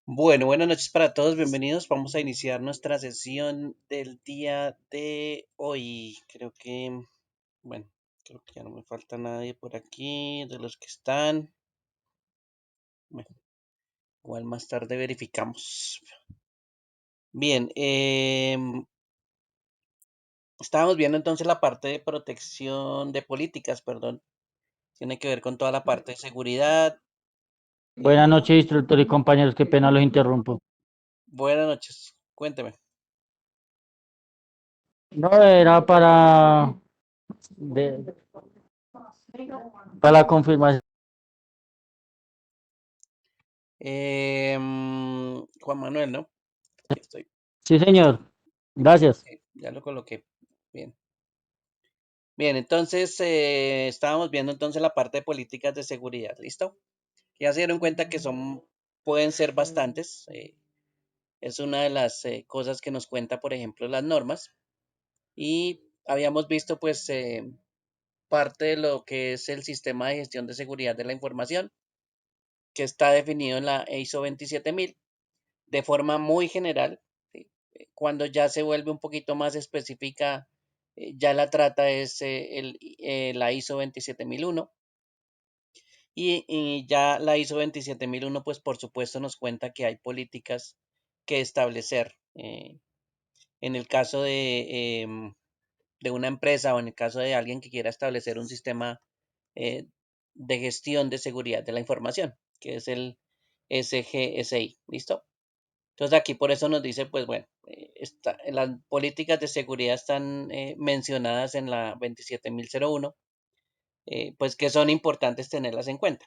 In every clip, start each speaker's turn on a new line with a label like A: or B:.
A: Bueno, buenas noches para todos, bienvenidos. Vamos a iniciar nuestra sesión del día de hoy. Bueno, creo que ya no me falta nadie por aquí de los que están. Bueno, igual más tarde verificamos. Bien, estábamos viendo entonces la parte de protección de políticas, perdón. Tiene que ver con toda la parte de seguridad.
B: Buenas
A: Eh,
B: noches, instructor y compañeros. Qué pena los interrumpo.
A: Buenas noches, cuénteme.
B: No, era de- para la confirmación.
A: Juan Manuel, ¿no? Aquí estoy.
B: Sí, señor. Gracias.
A: Sí, ya lo coloqué. Bien. Bien, entonces estábamos viendo entonces la parte de políticas de seguridad, ¿listo? Ya se dieron cuenta que pueden ser bastantes. Es una de las cosas que nos cuenta, por ejemplo, las normas. Y habíamos visto pues parte de lo que es el sistema de gestión de seguridad de la información, que está definido en la ISO 27000 de forma muy general. ¿Sí? Cuando ya se vuelve un poquito más específica, ya la trata es la ISO 27001. Y ya la ISO 27001, pues por supuesto nos cuenta que hay políticas que establecer. En el caso de una empresa o en el caso de alguien que quiera establecer un sistema eh, de gestión de seguridad de la información, que es el SGSI. ¿Listo? Entonces aquí por eso nos dice, pues bueno, las políticas de seguridad están mencionadas en la 27001, pues que son importantes tenerlas en cuenta.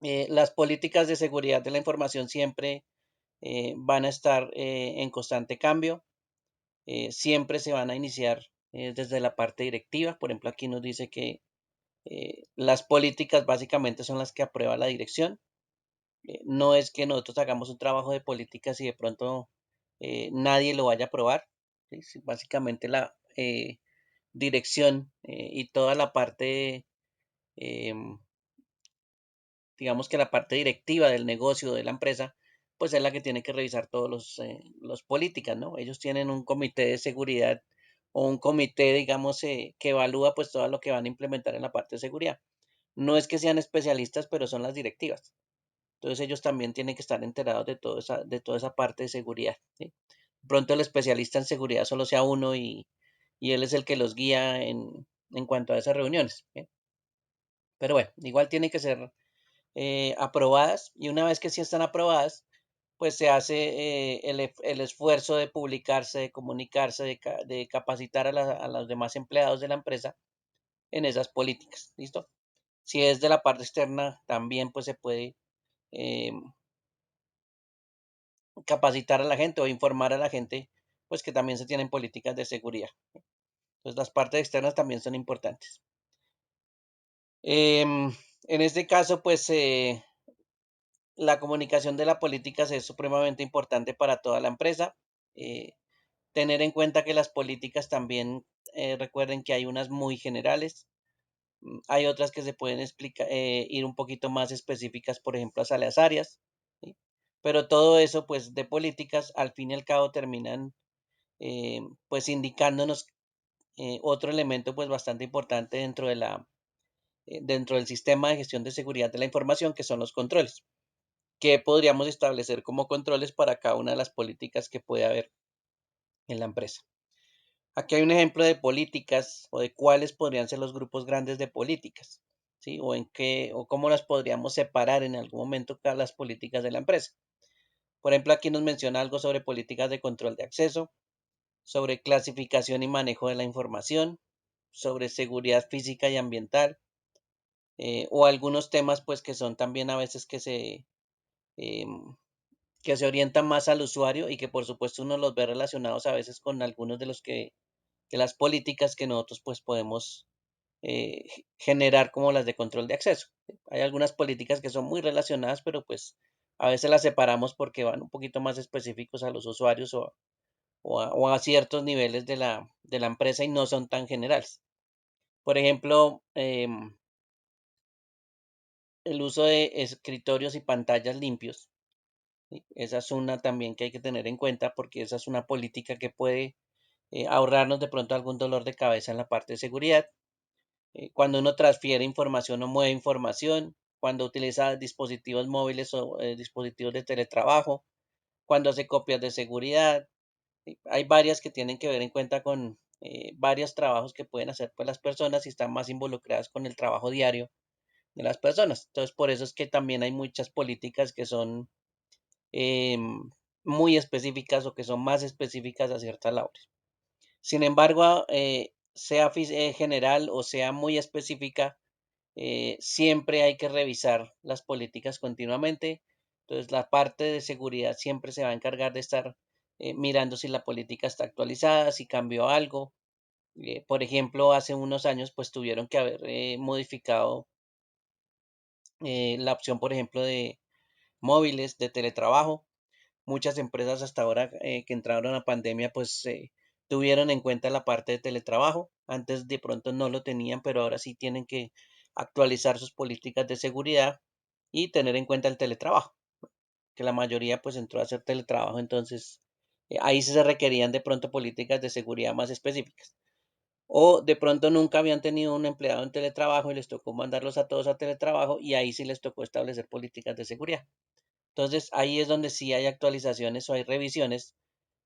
A: Las políticas de seguridad de la información siempre van a estar en constante cambio, siempre se van a iniciar desde la parte directiva. Por ejemplo, aquí nos dice que las políticas básicamente son las que aprueba la dirección. No es que nosotros hagamos un trabajo de políticas y de pronto nadie lo vaya a aprobar. ¿Sí? Sí, básicamente la dirección y toda la parte em, digamos que la parte directiva del negocio de la empresa, pues es la que tiene que revisar todos los políticas, ¿no? Ellos tienen un comité de seguridad o un comité, digamos, que evalúa pues todo lo que van a implementar en la parte de seguridad. No es que sean especialistas, pero son las directivas. Entonces ellos también tienen que estar enterados de toda esa parte de seguridad, ¿sí? Pronto el especialista en seguridad solo sea uno y él es el que los guía en cuanto a esas reuniones, ¿sí? Pero bueno, igual tiene que ser aprobadas y una vez que sí están aprobadas, pues se hace el esfuerzo de publicarse, de comunicarse, de capacitar a los demás empleados de la empresa en esas políticas. ¿Listo? Si es de la parte externa, también pues se puede eh, capacitar a la gente o informar a la gente pues que también se tienen políticas de seguridad. Entonces las partes externas también son importantes. En este caso, pues la comunicación de la política es supremamente importante para toda la empresa. Eh, Tener en cuenta que las políticas también, recuerden que hay unas muy generales, hay otras que se pueden explicar, ir un poquito más específicas, por ejemplo, hacia las áreas, ¿sí? Pero todo eso, pues, de políticas, al fin y al cabo terminan, pues, indicándonos otro elemento, pues, bastante importante dentro del sistema de gestión de seguridad de la información, que son los controles. ¿Qué podríamos establecer como controles para cada una de las políticas que puede haber en la empresa? Aquí hay un ejemplo de políticas o de cuáles podrían ser los grupos grandes de políticas, ¿sí? O en qué o cómo las podríamos separar en algún momento cada las políticas de la empresa. Por ejemplo, aquí nos menciona algo sobre políticas de control de acceso, sobre clasificación y manejo de la información, sobre seguridad física y ambiental, o algunos temas pues que son también a veces em, que se orientan más al usuario y que por supuesto uno los ve relacionados a veces con algunos de de las políticas que nosotros pues podemos generar como las de control de acceso. Hay algunas políticas que son muy relacionadas, pero pues a veces las separamos porque van un poquito más específicos a los usuarios o a ciertos niveles de la empresa y no son tan generales. Por ejemplo, el uso de escritorios y pantallas limpios. ¿sí? Esa es una también que hay que tener en cuenta porque esa es una política que puede ahorrarnos de pronto algún dolor de cabeza en la parte de seguridad. Cuando uno transfiere información o mueve información, cuando utiliza dispositivos móviles o dispositivos de teletrabajo, cuando hace copias de seguridad. ¿Sí? Hay varias que tienen que ver en cuenta con varios trabajos que pueden hacer pues, las personas y están más involucradas con el trabajo diario de las personas. Entonces, por eso es que también hay muchas políticas que son muy específicas o que son más específicas a ciertas labores. Sin embargo, sea general o sea muy específica, siempre hay que revisar las políticas continuamente. Entonces, la parte de seguridad siempre se va a encargar de estar mirando si la política está actualizada, si cambió algo. Por ejemplo, hace unos años, pues tuvieron que haber modificado la opción, por ejemplo, de móviles, de teletrabajo. Muchas empresas hasta ahora que entraron a pandemia, pues tuvieron en cuenta la parte de teletrabajo. Antes de pronto no lo tenían, pero ahora sí tienen que actualizar sus políticas de seguridad y tener en cuenta el teletrabajo, que la mayoría pues entró a hacer teletrabajo, entonces ahí sí se requerían de pronto políticas de seguridad más específicas. O de pronto nunca habían tenido un empleado en teletrabajo y les tocó mandarlos a todos a teletrabajo y ahí sí les tocó establecer políticas de seguridad. Entonces ahí es donde sí hay actualizaciones o hay revisiones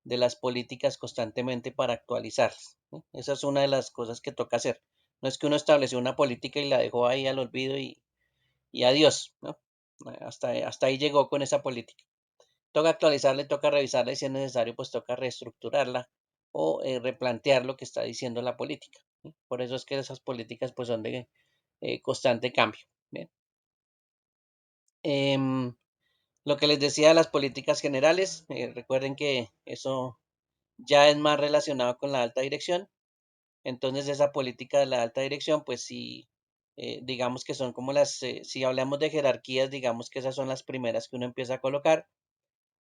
A: de las políticas constantemente para actualizarlas, ¿no? Esa es una de las cosas que toca hacer. No es que uno estableció una política y la dejó ahí al olvido y adiós, ¿no? Hasta ahí llegó con esa política. Toca actualizarla y toca revisarla y si es necesario, pues toca reestructurarla o replantear lo que está diciendo la política, ¿sí? Por eso es que esas políticas pues son de constante cambio. Bien. Em, lo que les decía de las políticas generales, recuerden que eso ya es más relacionado con la alta dirección. Entonces esa política de la alta dirección, pues sí, digamos que son como si hablamos de jerarquías, digamos que esas son las primeras que uno empieza a colocar.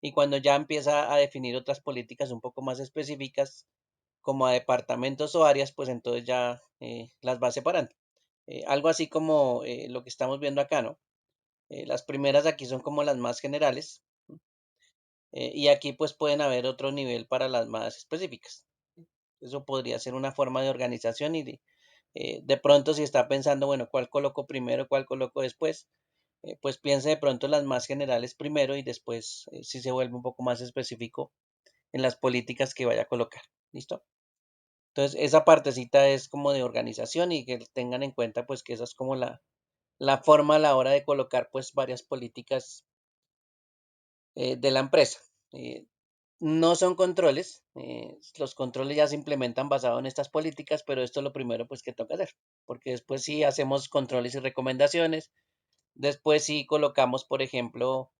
A: Y cuando ya empieza a definir otras políticas un poco más específicas, como a departamentos o áreas, pues entonces ya las va separando. Algo así como lo que estamos viendo acá, ¿no? Las primeras aquí son como las más generales, y aquí pues pueden haber otro nivel para las más específicas. Eso podría ser una forma de organización y de pronto si está pensando, bueno, ¿cuál coloco primero, cuál coloco después? Pues piense de pronto las más generales primero y después si se vuelve un poco más específico en las políticas que vaya a colocar. ¿Listo? Entonces, esa partecita es como de organización y que tengan en cuenta pues que esa es como la forma a la hora de colocar pues varias políticas de la empresa. No son controles, los controles ya se implementan basado en estas políticas, pero esto es lo primero pues que toca hacer, porque después sí hacemos controles y recomendaciones, después sí colocamos, por ejemplo,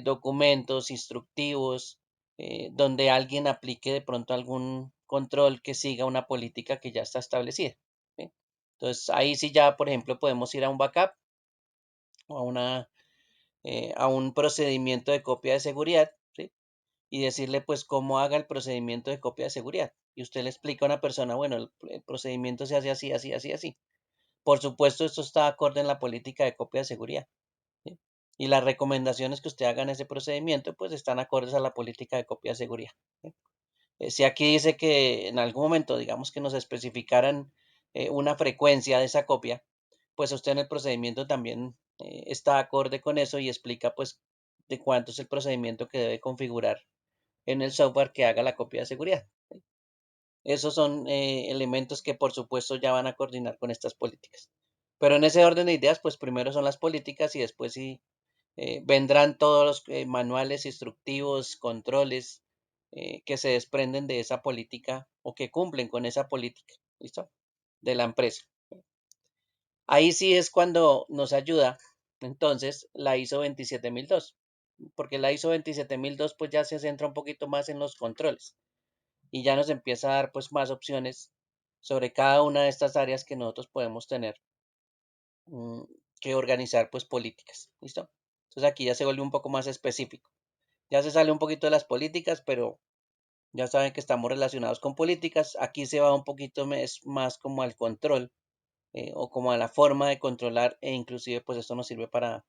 A: documentos instructivos, donde alguien aplique de pronto algún control que siga una política que ya está establecida. ¿Sí? Entonces ahí sí ya, por ejemplo, podemos ir a un backup o a un procedimiento de copia de seguridad, ¿sí? Y decirle pues cómo haga el procedimiento de copia de seguridad. Y usted le explica a una persona, bueno, el procedimiento se hace así, así, así, así. Por supuesto, esto está acorde en la política de copia de seguridad, ¿sí? Y las recomendaciones que usted haga en ese procedimiento, pues están acordes a la política de copia de seguridad, ¿sí? Si aquí dice que en algún momento, digamos que nos especificaran una frecuencia de esa copia, pues usted en el procedimiento también está acorde con eso y explica pues de cuánto es el procedimiento que debe configurar en el software que haga la copia de seguridad. Esos son elementos que por supuesto ya van a coordinar con estas políticas. Pero en ese orden de ideas, pues primero son las políticas y después sí vendrán todos los manuales instructivos, controles que se desprenden de esa política o que cumplen con esa política, ¿listo? De la empresa. Ahí sí es cuando nos ayuda entonces la ISO 27002, porque la ISO 27002 pues ya se centra un poquito más en los controles y ya nos empieza a dar pues más opciones sobre cada una de estas áreas que nosotros podemos tener mm, que organizar pues políticas, ¿listo? Entonces aquí ya se vuelve un poco más específico. Ya se sale un poquito de las políticas, pero ya saben que estamos relacionados con políticas. Aquí se va un poquito más como al control o como a la forma de controlar e inclusive pues esto nos sirve para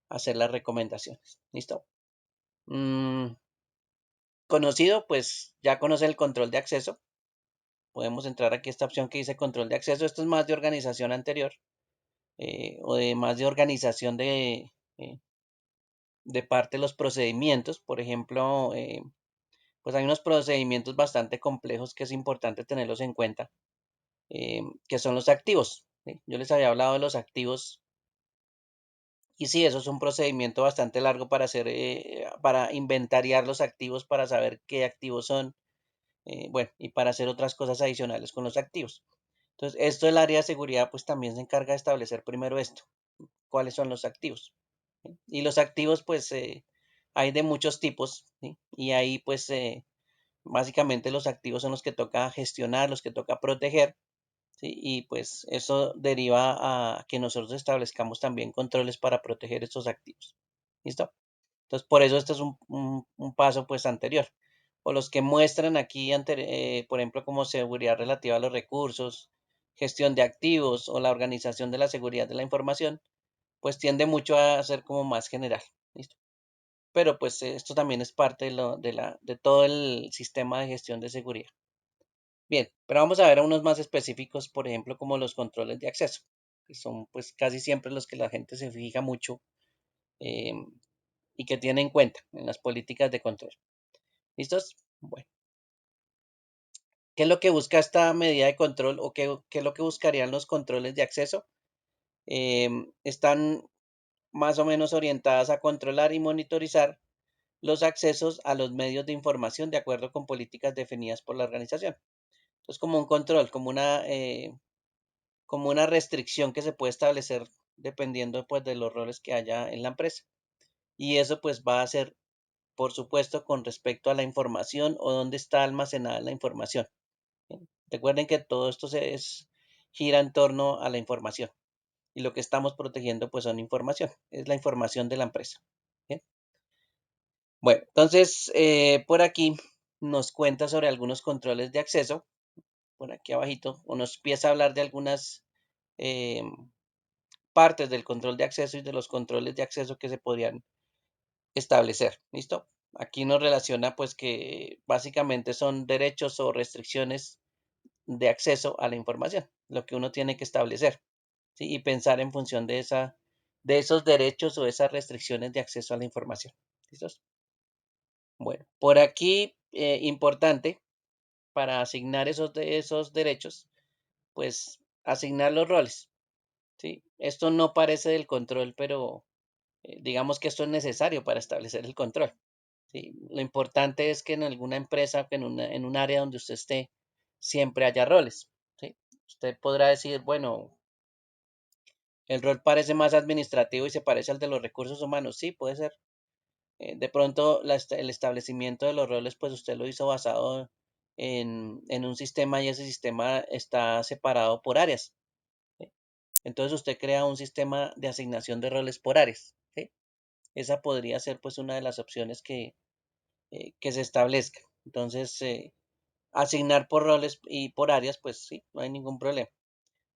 A: hacer las recomendaciones. ¿Listo? Mm, conocido, pues ya conoce el control de acceso. Podemos entrar aquí a esta opción que dice control de acceso. Esto es más de organización anterior, o de más de organización de parte de los procedimientos. Por ejemplo, pues hay unos procedimientos bastante complejos que es importante tenerlos en cuenta, que son los activos, ¿sí? Yo les había hablado de los activos y sí, eso es un procedimiento bastante largo para hacer, para inventariar los activos, para saber qué activos son, bueno, y para hacer otras cosas adicionales con los activos. Entonces, esto del área de seguridad, pues también se encarga de establecer primero esto, cuáles son los activos, ¿sí? Y los activos, pues, hay de muchos tipos, ¿sí? Y ahí, pues, básicamente los activos son los que toca gestionar, los que toca proteger, ¿sí? Y pues eso deriva a que nosotros establezcamos también controles para proteger estos activos. ¿Listo? Entonces, por eso este es un paso pues anterior. O los que muestran aquí, por ejemplo, como seguridad relativa a los recursos, gestión de activos o la organización de la seguridad de la información, pues tiende mucho a ser como más general. ¿Listo? Pero pues esto también es parte de todo el sistema de gestión de seguridad. Bien, pero vamos a ver a unos más específicos, por ejemplo, como los controles de acceso, que son pues casi siempre los que la gente se fija mucho, em, y que tiene en cuenta en las políticas de control. ¿Listos? Bueno, ¿qué es lo que busca esta medida de control o qué es lo que buscarían los controles de acceso? Están más o menos orientadas a controlar y monitorizar los accesos a los medios de información de acuerdo con políticas definidas por la organización. Entonces, como un control, como una restricción que se puede establecer dependiendo pues de los roles que haya en la empresa. Y eso pues va a ser, por supuesto, con respecto a la información o dónde está almacenada la información. ¿Bien? Recuerden que todo esto gira en torno a la información y lo que estamos protegiendo pues son información, es la información de la empresa. ¿Bien? Bueno, entonces por aquí nos cuenta sobre algunos controles de acceso, por aquí abajito, o nos empieza a hablar de algunas eh, partes del control de acceso y de los controles de acceso que se podrían establecer. ¿Listo? Aquí nos relaciona pues que básicamente son derechos o restricciones de acceso a la información, lo que uno tiene que establecer, ¿sí? Y pensar en función de esos derechos o esas restricciones de acceso a la información. ¿Listos? Bueno, por aquí, importante para asignar esos derechos, pues asignar los roles, ¿sí? Esto no parece del control, pero digamos que esto es necesario para establecer el control. ¿Sí? Lo importante es que en alguna empresa, que en un área donde usted esté, siempre haya roles. ¿Sí? Usted podrá decir, bueno, el rol parece más administrativo y se parece al de los recursos humanos. Sí, puede ser. De pronto, el establecimiento de los roles, pues usted lo hizo basado en un sistema y ese sistema está separado por áreas. ¿Sí? Entonces usted crea un sistema de asignación de roles por áreas. ¿Sí? Esa podría ser pues una de las opciones que se establezca. Entonces, asignar por roles y por áreas, pues sí, no hay ningún problema.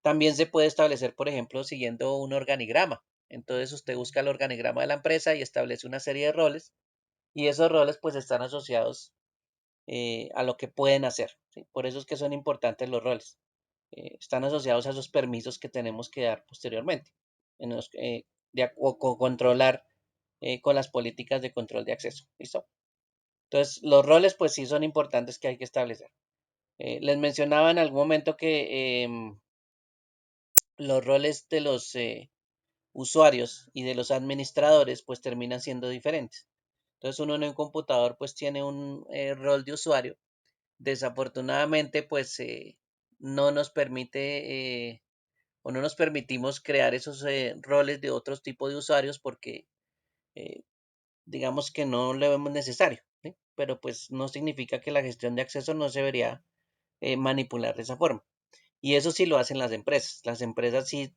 A: También se puede establecer, por ejemplo, siguiendo un organigrama. Entonces usted busca el organigrama de la empresa y establece una serie de roles y esos roles pues están asociados a lo que pueden hacer. ¿Sí? Por eso es que son importantes los roles. Están asociados a esos permisos que tenemos que dar posteriormente en los, o controlar con las políticas de control de acceso. ¿Listo? Entonces, los roles pues sí son importantes que hay que establecer. Les mencionaba en algún momento que los roles de los usuarios y de los administradores pues terminan siendo diferentes. Entonces uno en un computador pues tiene un rol de usuario. Desafortunadamente pues no nos permite o no nos permitimos crear esos roles de otros tipos de usuarios porque eh, digamos que no lo vemos necesario, ¿sí? Pero pues no significa que la gestión de acceso no se debería manipular de esa forma. Y eso sí lo hacen las empresas. Las empresas sí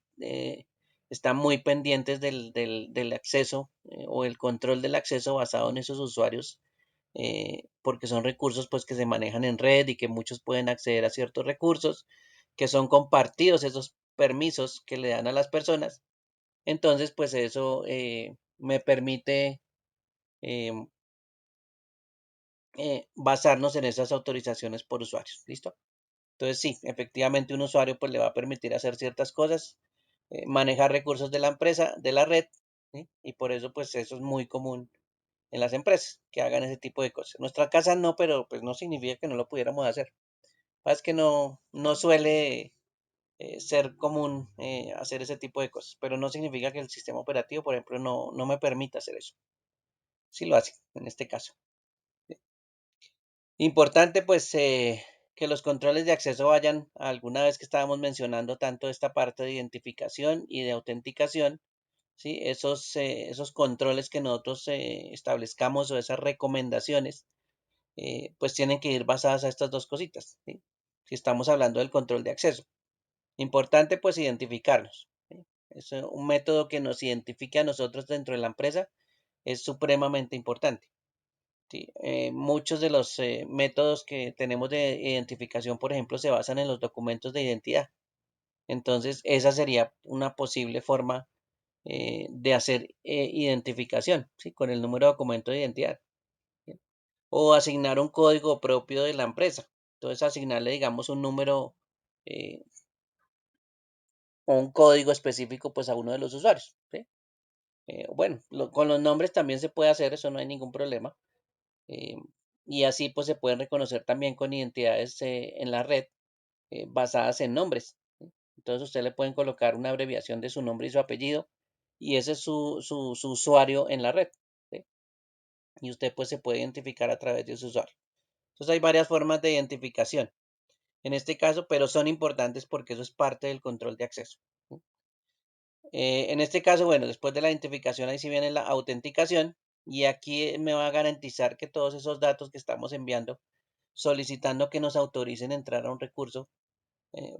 A: están muy pendientes del acceso o el control del acceso basado en esos usuarios, porque son recursos pues que se manejan en red y que muchos pueden acceder a ciertos recursos que son compartidos, esos permisos que le dan a las personas. Entonces, pues eso me permite basarnos en esas autorizaciones por usuarios. ¿Listo? Entonces sí, efectivamente un usuario pues le va a permitir hacer ciertas cosas, manejar recursos de la empresa, de la red, ¿sí? Y por eso pues eso es muy común en las empresas, que hagan ese tipo de cosas. En nuestra casa no, pero pues no significa que no lo pudiéramos hacer. Es que no suele ser común hacer ese tipo de cosas, pero no significa que el sistema operativo, por ejemplo, no me permita hacer eso. Sí lo hace en este caso. Importante pues que los controles de acceso vayan, alguna vez que estábamos mencionando tanto esta parte de identificación y de autenticación, ¿sí? Esos controles que nosotros establezcamos o esas recomendaciones, pues tienen que ir basadas a estas dos cositas, ¿sí? Si estamos hablando del control de acceso. Importante pues identificarnos, ¿sí? Es un método que nos identifique a nosotros dentro de la empresa es supremamente importante. Sí, muchos de los métodos que tenemos de identificación, por ejemplo, se basan en los documentos de identidad. Entonces, esa sería una posible forma de hacer identificación, ¿sí? Con el número de documento de identidad. ¿Sí? O asignar un código propio de la empresa. Entonces, asignarle, digamos, un número eh, o un código específico pues a uno de los usuarios. ¿Sí? Bueno, con los nombres también se puede hacer, eso no hay ningún problema. eh, y así pues se pueden reconocer también con identidades en la red basadas en nombres. ¿Sí? Entonces usted le pueden colocar una abreviación de su nombre y su apellido y ese es su usuario en la red. ¿Sí? Y usted pues se puede identificar a través de su usuario. Entonces hay varias formas de identificación en este caso, pero son importantes porque eso es parte del control de acceso. ¿Sí? En este caso, bueno, después de la identificación, ahí sí viene la autenticación y aquí me va a garantizar que todos esos datos que estamos enviando, solicitando que nos autoricen a entrar a un recurso,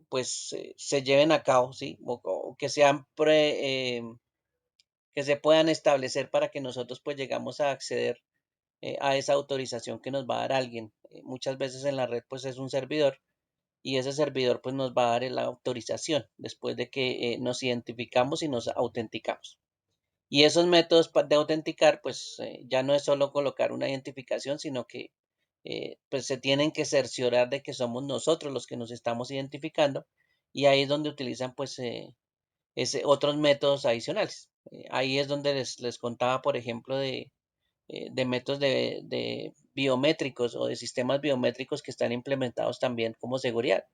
A: pues se lleven a cabo, ¿sí? O que sean que se puedan establecer para que nosotros pues llegamos a acceder a esa autorización que nos va a dar alguien. Muchas veces en la red pues es un servidor y ese servidor pues nos va a dar la autorización después de que nos identificamos y nos autenticamos. Y esos métodos de autenticar, pues ya no es solo colocar una identificación, sino que pues se tienen que cerciorar de que somos nosotros los que nos estamos identificando y ahí es donde utilizan pues otros métodos adicionales. Ahí es donde les contaba, por ejemplo, de métodos de biométricos o de sistemas biométricos que están implementados también como seguridad.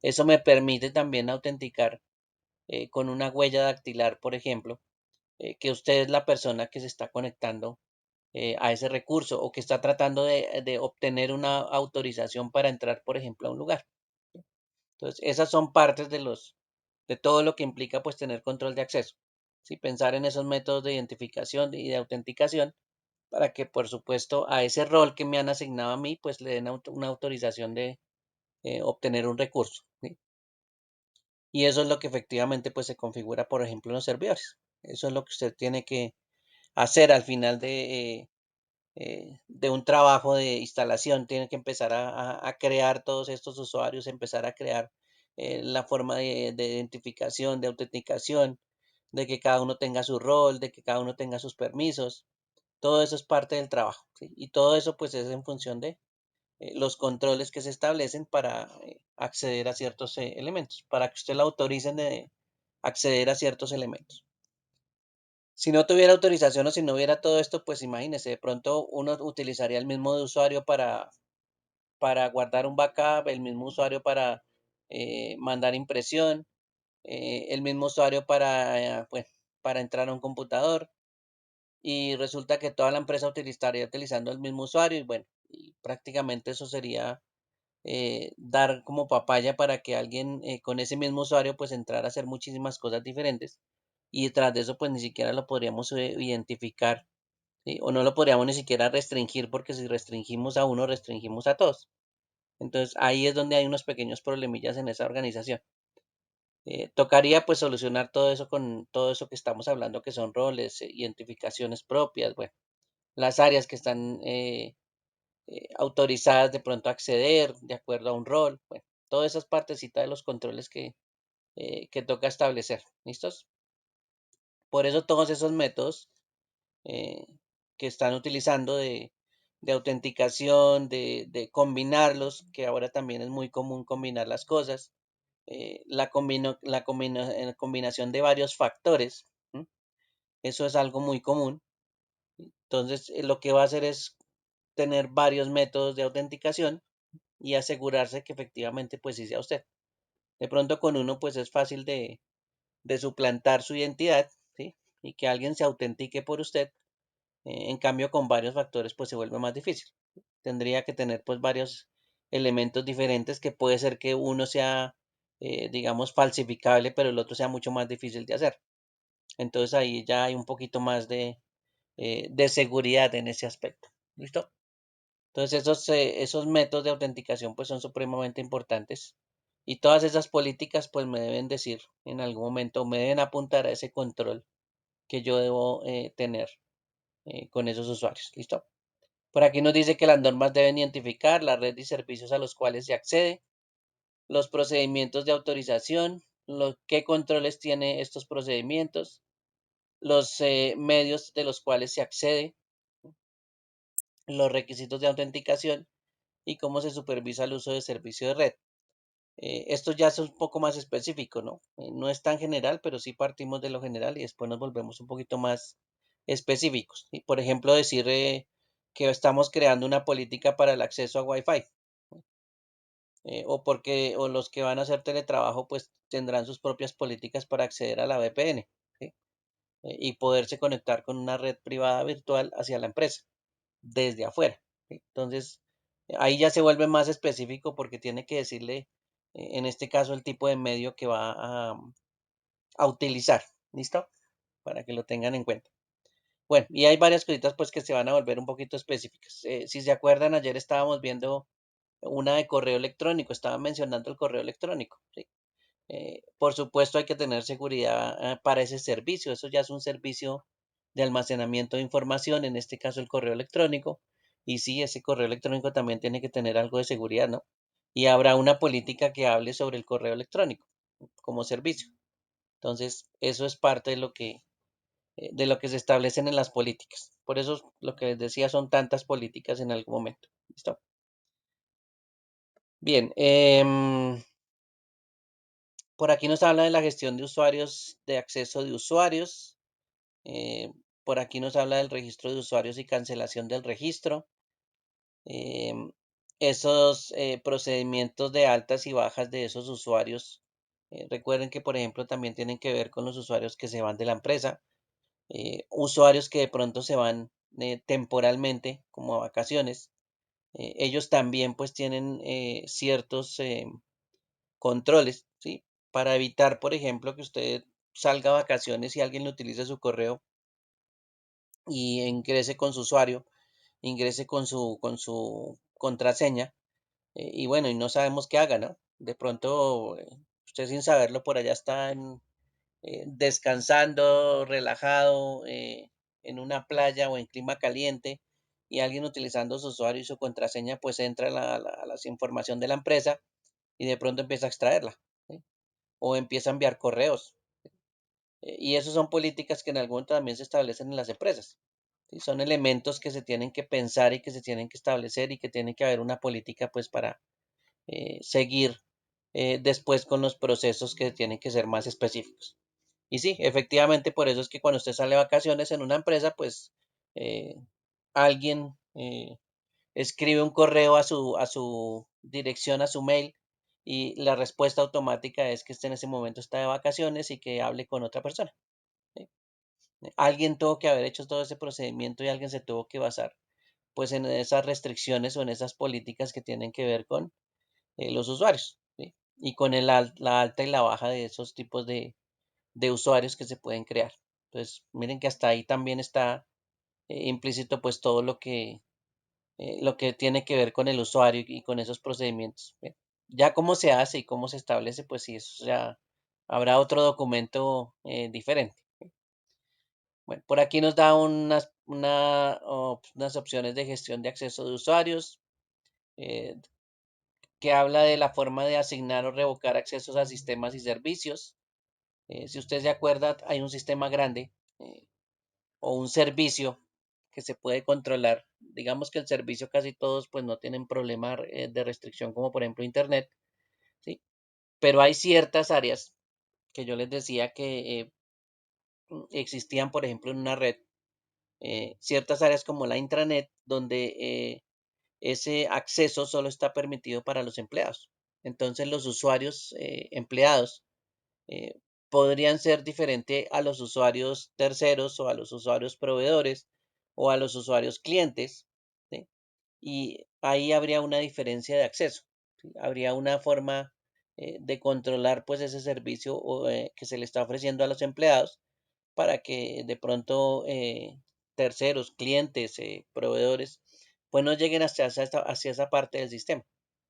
A: Eso me permite también autenticar con una huella dactilar, por ejemplo, que usted es la persona que se está conectando a ese recurso o que está tratando de obtener una autorización para entrar, por ejemplo, a un lugar. Entonces, esas son partes de todo lo que implica pues tener control de acceso. ¿Sí? Pensar en esos métodos de identificación y de autenticación para que, por supuesto, a ese rol que me han asignado a mí, pues le den una autorización de obtener un recurso. ¿Sí? Y eso es lo que efectivamente pues se configura, por ejemplo, en los servidores. Eso es lo que usted tiene que hacer al final de un trabajo de instalación. Tiene que empezar a crear todos estos usuarios, empezar a crear la forma de identificación, de autenticación, de que cada uno tenga su rol, de que cada uno tenga sus permisos. Todo eso es parte del trabajo, ¿sí? Y todo eso pues es en función de los controles que se establecen para acceder a ciertos elementos, para que usted lo autoricen de acceder a ciertos elementos. Si no tuviera autorización o si no hubiera todo esto, pues imagínese, de pronto uno utilizaría el mismo de usuario para guardar un backup, el mismo usuario para mandar impresión, el mismo usuario pues, para entrar a un computador y resulta que toda la empresa estaría utilizando el mismo usuario y bueno, y prácticamente eso sería dar como papaya para que alguien con ese mismo usuario pues entrara a hacer muchísimas cosas diferentes y detrás de eso pues ni siquiera lo podríamos identificar, ¿sí? O no lo podríamos ni siquiera restringir porque si restringimos a uno restringimos a todos. Entonces ahí es donde hay unos pequeños problemillas en esa organización. Tocaría pues solucionar todo eso con todo eso que estamos hablando que son roles, identificaciones propias, bueno, las áreas que están autorizadas de pronto a acceder de acuerdo a un rol, bueno, todas esas partecitas de los controles que toca establecer. ¿Listos? Por eso todos esos métodos eh, que están utilizando de autenticación, de combinarlos, que ahora también es muy común combinar las cosas, combinación de varios factores. ¿M? Eso es algo muy común. Entonces, lo que va a hacer es tener varios métodos de autenticación y asegurarse que efectivamente pues sí sea usted. De pronto con uno pues es fácil de suplantar su identidad, ¿sí? Y que alguien se autentique por usted. En cambio con varios factores pues se vuelve más difícil. Tendría que tener pues varios elementos diferentes que puede ser que uno sea, digamos, falsificable, pero el otro sea mucho más difícil de hacer. Entonces ahí ya hay un poquito más de seguridad en ese aspecto. ¿Listo? Entonces esos métodos de autenticación pues son supremamente importantes y todas esas políticas pues me deben decir en algún momento, me deben apuntar a ese control que yo debo tener con esos usuarios. ¿Listo? Por aquí nos dice que las normas deben identificar la red y servicios a los cuales se accede, los procedimientos de autorización, qué controles tiene estos procedimientos, los medios de los cuales se accede, los requisitos de autenticación y cómo se supervisa el uso de servicio de red. Esto ya es un poco más específico, ¿no? No es tan general, pero sí partimos de lo general y después nos volvemos un poquito más específicos. Y por ejemplo, decir que estamos creando una política para el acceso a Wi-Fi. O los que van a hacer teletrabajo pues tendrán sus propias políticas para acceder a la VPN, ¿sí? Y poderse conectar con una red privada virtual hacia la empresa desde afuera, ¿sí? Entonces, ahí ya se vuelve más específico porque tiene que decirle, en este caso, el tipo de medio que va a utilizar, ¿listo? Para que lo tengan en cuenta. Bueno, y hay varias cositas pues que se van a volver un poquito específicas. Si se acuerdan, ayer estábamos viendo una de correo electrónico, estaba mencionando el correo electrónico, ¿sí? Por supuesto hay que tener seguridad para ese servicio. Eso ya es un servicio de almacenamiento de información, en este caso el correo electrónico. Y sí, ese correo electrónico también tiene que tener algo de seguridad, ¿no? Y habrá una política que hable sobre el correo electrónico como servicio. Entonces, eso es parte de lo que se establecen en las políticas. Por eso lo que les decía son tantas políticas en algún momento. ¿Listo? Bien, por aquí nos habla de la gestión de usuarios, de acceso de usuarios. Eh, por aquí nos habla del registro de usuarios y cancelación del registro. Em, Esos procedimientos de altas y bajas de esos usuarios. Recuerden que, por ejemplo, también tienen que ver con los usuarios que se van de la empresa. Usuarios que de pronto se van temporalmente, como a vacaciones. Ellos también pues tienen ciertos controles, ¿sí? Para evitar, por ejemplo, que usted salga a vacaciones y alguien le utilice su correo y ingrese con su usuario, ingrese con su contraseña, y bueno, y no sabemos qué haga, ¿no? De pronto, usted sin saberlo por allá está descansando, relajado, en una playa o en clima caliente, y alguien utilizando su usuario y su contraseña, pues entra a la información de la empresa y de pronto empieza a extraerla, ¿sí? O empieza a enviar correos. Y eso son políticas que en algún momento también se establecen en las empresas. ¿Sí? Son elementos que se tienen que pensar y que se tienen que establecer y que tiene que haber una política pues para seguir después con los procesos que tienen que ser más específicos. Y sí, efectivamente, por eso es que cuando usted sale de vacaciones en una empresa, pues eh, alguien escribe un correo a su dirección, a su mail, y la respuesta automática es que usted en ese momento está de vacaciones y que hable con otra persona. ¿Sí? Alguien tuvo que haber hecho todo ese procedimiento y alguien se tuvo que basar pues en esas restricciones o en esas políticas que tienen que ver con los usuarios, ¿sí? Y con la alta y la baja de esos tipos de usuarios que se pueden crear. Entonces, miren que hasta ahí también está implícito pues todo lo que tiene que ver con el usuario y con esos procedimientos. Bien. Ya cómo se hace y cómo se establece, pues sí, eso ya habrá otro documento diferente. Bueno, por aquí nos da unas opciones de gestión de acceso de usuarios, eh, que habla de la forma de asignar o revocar accesos a sistemas y servicios. Si usted se acuerda, hay un sistema grande o un servicio que se puede controlar. Digamos que el servicio casi todos pues no tienen problema de restricción como por ejemplo Internet, ¿sí? Pero hay ciertas áreas que yo les decía que existían por ejemplo en una red, ciertas áreas como la intranet donde ese acceso solo está permitido para los empleados. Entonces los usuarios empleados eh, podrían ser diferentes a los usuarios terceros o a los usuarios proveedores o a los usuarios clientes, ¿sí? Y ahí habría una diferencia de acceso, ¿sí? Habría una forma de controlar pues ese servicio que se le está ofreciendo a los empleados para que de pronto terceros, clientes, proveedores, pues no lleguen hacia esa parte del sistema.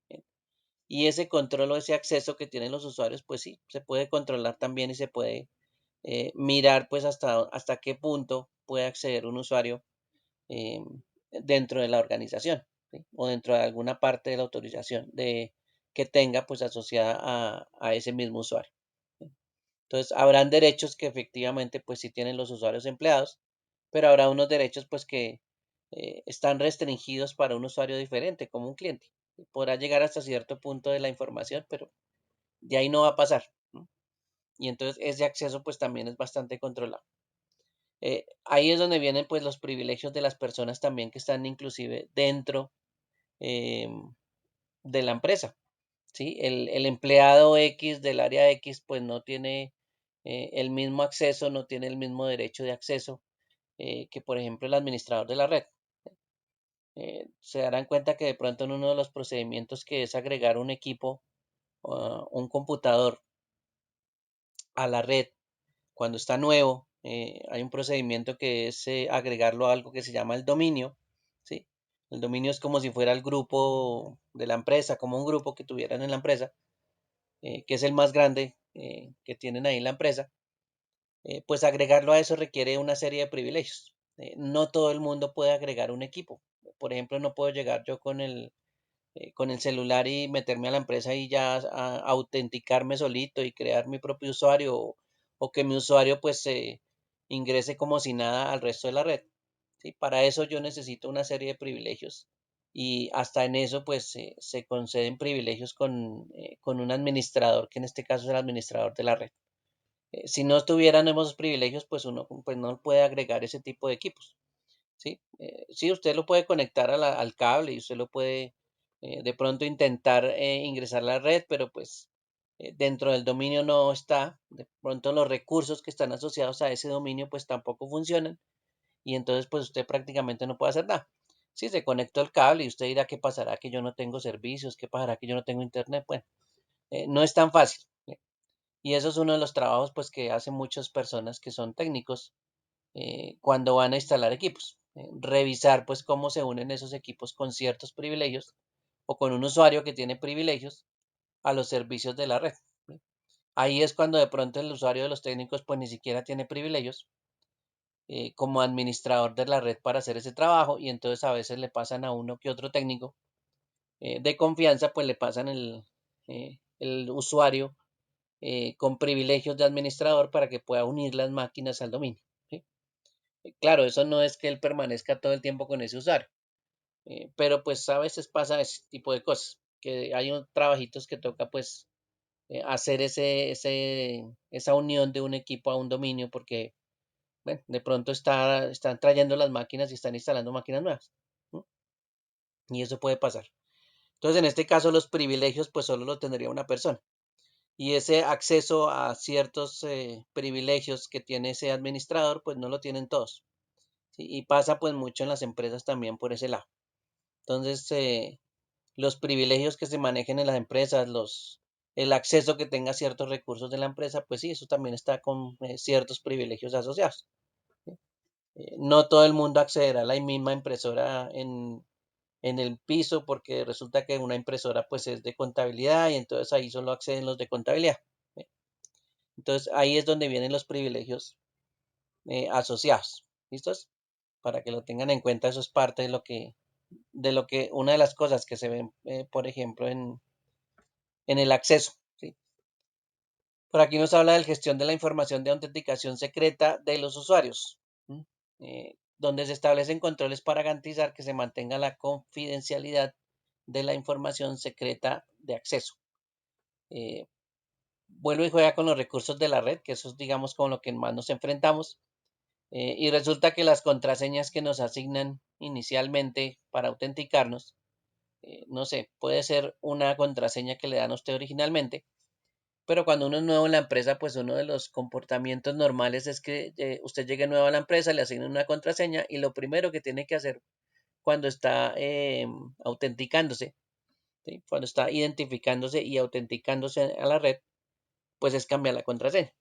A: ¿Sí? Y ese control o ese acceso que tienen los usuarios, pues sí, se puede controlar también y se puede mirar pues hasta qué punto puede acceder un usuario eh, dentro de la organización, ¿sí? O dentro de alguna parte de la autorización que tenga pues asociada a ese mismo usuario. ¿Sí? Entonces, habrán derechos que efectivamente pues sí tienen los usuarios empleados, pero habrá unos derechos pues que están restringidos para un usuario diferente, como un cliente. Podrá llegar hasta cierto punto de la información, pero de ahí no va a pasar, ¿no? Y entonces ese acceso pues también es bastante controlado. Ahí es donde vienen pues los privilegios de las personas también que están inclusive dentro eh, de la empresa, ¿sí? El empleado X del área X pues no tiene el mismo acceso, no tiene el mismo derecho de acceso que por ejemplo el administrador de la red. Se darán cuenta que de pronto en uno de los procedimientos que es agregar un equipo, un computador a la red, cuando está nuevo, hay un procedimiento que es agregarlo a algo que se llama el dominio, ¿sí? El dominio es como si fuera el grupo de la empresa, como un grupo que tuvieran en la empresa, que es el más grande que tienen ahí en la empresa. Pues agregarlo a eso requiere una serie de privilegios. No todo el mundo puede agregar un equipo. Por ejemplo, no puedo llegar yo con el celular y meterme a la empresa y ya autenticarme solito y crear mi propio usuario o que mi usuario pues ingrese como si nada al resto de la red. ¿Sí? Para eso yo necesito una serie de privilegios y hasta en eso pues se conceden privilegios con un administrador, que en este caso es el administrador de la red. Si no tuvieran esos privilegios, pues uno pues no puede agregar ese tipo de equipos. ¿Sí? Sí, usted lo puede conectar al cable y usted lo puede de pronto intentar ingresar a la red, pero pues dentro del dominio no está. De pronto los recursos que están asociados a ese dominio pues tampoco funcionan y entonces pues usted prácticamente no puede hacer nada. Si se conectó el cable y usted dirá qué pasará que yo no tengo servicios, qué pasará que yo no tengo internet, bueno, no es tan fácil. Y eso es uno de los trabajos pues que hacen muchas personas que son técnicos cuando van a instalar equipos. Revisar pues cómo se unen esos equipos con ciertos privilegios o con un usuario que tiene privilegios a los servicios de la red. ¿Sí? Ahí es cuando de pronto el usuario de los técnicos pues ni siquiera tiene privilegios como administrador de la red para hacer ese trabajo y entonces a veces le pasan a uno que otro técnico de confianza pues le pasan el usuario con privilegios de administrador para que pueda unir las máquinas al dominio. ¿Sí? Claro, eso no es que él permanezca todo el tiempo con ese usuario, pero pues a veces pasa ese tipo de cosas, que hay trabajitos que toca pues hacer esa unión de un equipo a un dominio porque bueno, de pronto están trayendo las máquinas y están instalando máquinas nuevas, ¿no? Y eso puede pasar. Entonces, en este caso, los privilegios pues solo lo tendría una persona. Y ese acceso a ciertos privilegios que tiene ese administrador, pues no lo tienen todos. ¿Sí? Y pasa pues mucho en las empresas también por ese lado. Entonces, los privilegios que se manejen en las empresas, el acceso que tenga a ciertos recursos de la empresa, pues sí, eso también está con ciertos privilegios asociados. ¿Sí? No todo el mundo accederá a la misma impresora en el piso porque resulta que una impresora pues es de contabilidad y entonces ahí solo acceden los de contabilidad. ¿Sí? Entonces ahí es donde vienen los privilegios asociados. ¿Listos? Para que lo tengan en cuenta, eso es parte una de las cosas que se ven, por ejemplo, en el acceso. ¿Sí? Por aquí nos habla de la gestión de la información de autenticación secreta de los usuarios. ¿Mm? donde se establecen controles para garantizar que se mantenga la confidencialidad de la información secreta de acceso. Eh, Vuelve y juega con los recursos de la red, que eso es, digamos, con lo que más nos enfrentamos. Y resulta que las contraseñas que nos asignan inicialmente para autenticarnos, no sé, puede ser una contraseña que le dan a usted originalmente, pero cuando uno es nuevo en la empresa, pues uno de los comportamientos normales es que usted llegue nuevo a la empresa, le asignen una contraseña y lo primero que tiene que hacer cuando está autenticándose, ¿sí? Cuando está identificándose y autenticándose a la red, pues es cambiar la contraseña.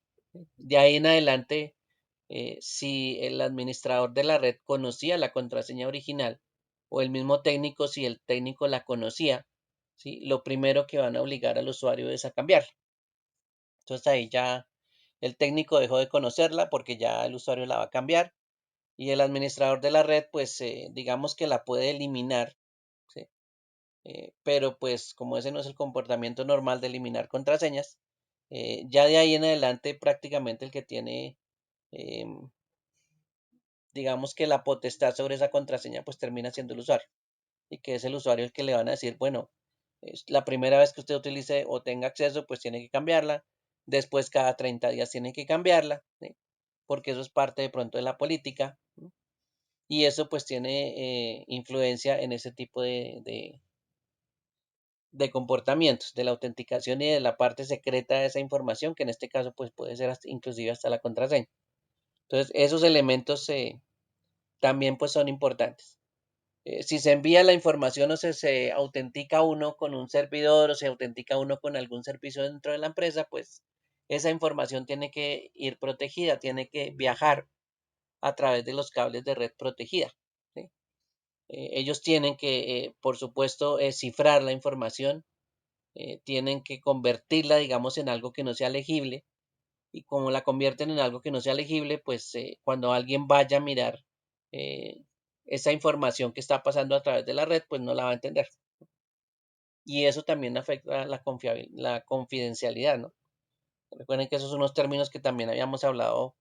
A: De ahí en adelante, si el administrador de la red conocía la contraseña original o el mismo técnico, si el técnico la conocía, ¿sí? Lo primero que van a obligar al usuario es a cambiarla. Entonces ahí ya el técnico dejó de conocerla porque ya el usuario la va a cambiar y el administrador de la red, pues digamos que la puede eliminar, ¿sí? Pero pues como ese no es el comportamiento normal de eliminar contraseñas, ya de ahí en adelante prácticamente el que tiene, em, digamos que la potestad sobre esa contraseña, pues termina siendo el usuario y que es el usuario el que le van a decir, bueno, es la primera vez que usted utilice o tenga acceso, pues tiene que cambiarla, después cada 30 días tiene que cambiarla, ¿sí? Porque eso es parte de pronto de la política, ¿no? Y eso pues tiene influencia en ese tipo de comportamientos, de la autenticación y de la parte secreta de esa información, que en este caso pues puede ser inclusive hasta la contraseña. Entonces, esos elementos también pues son importantes. Si se envía la información o se autentica uno con un servidor o se autentica uno con algún servicio dentro de la empresa, pues esa información tiene que ir protegida, tiene que viajar a través de los cables de red protegida, ¿sí? Ellos tienen que, por supuesto, cifrar la información, tienen que convertirla, digamos, en algo que no sea legible, y como la convierten en algo que no sea legible, pues cuando alguien vaya a mirar eh, esa información que está pasando a través de la red, pues no la va a entender. Y eso también afecta la confidencialidad, ¿no? Recuerden que esos son unos términos que también habíamos hablado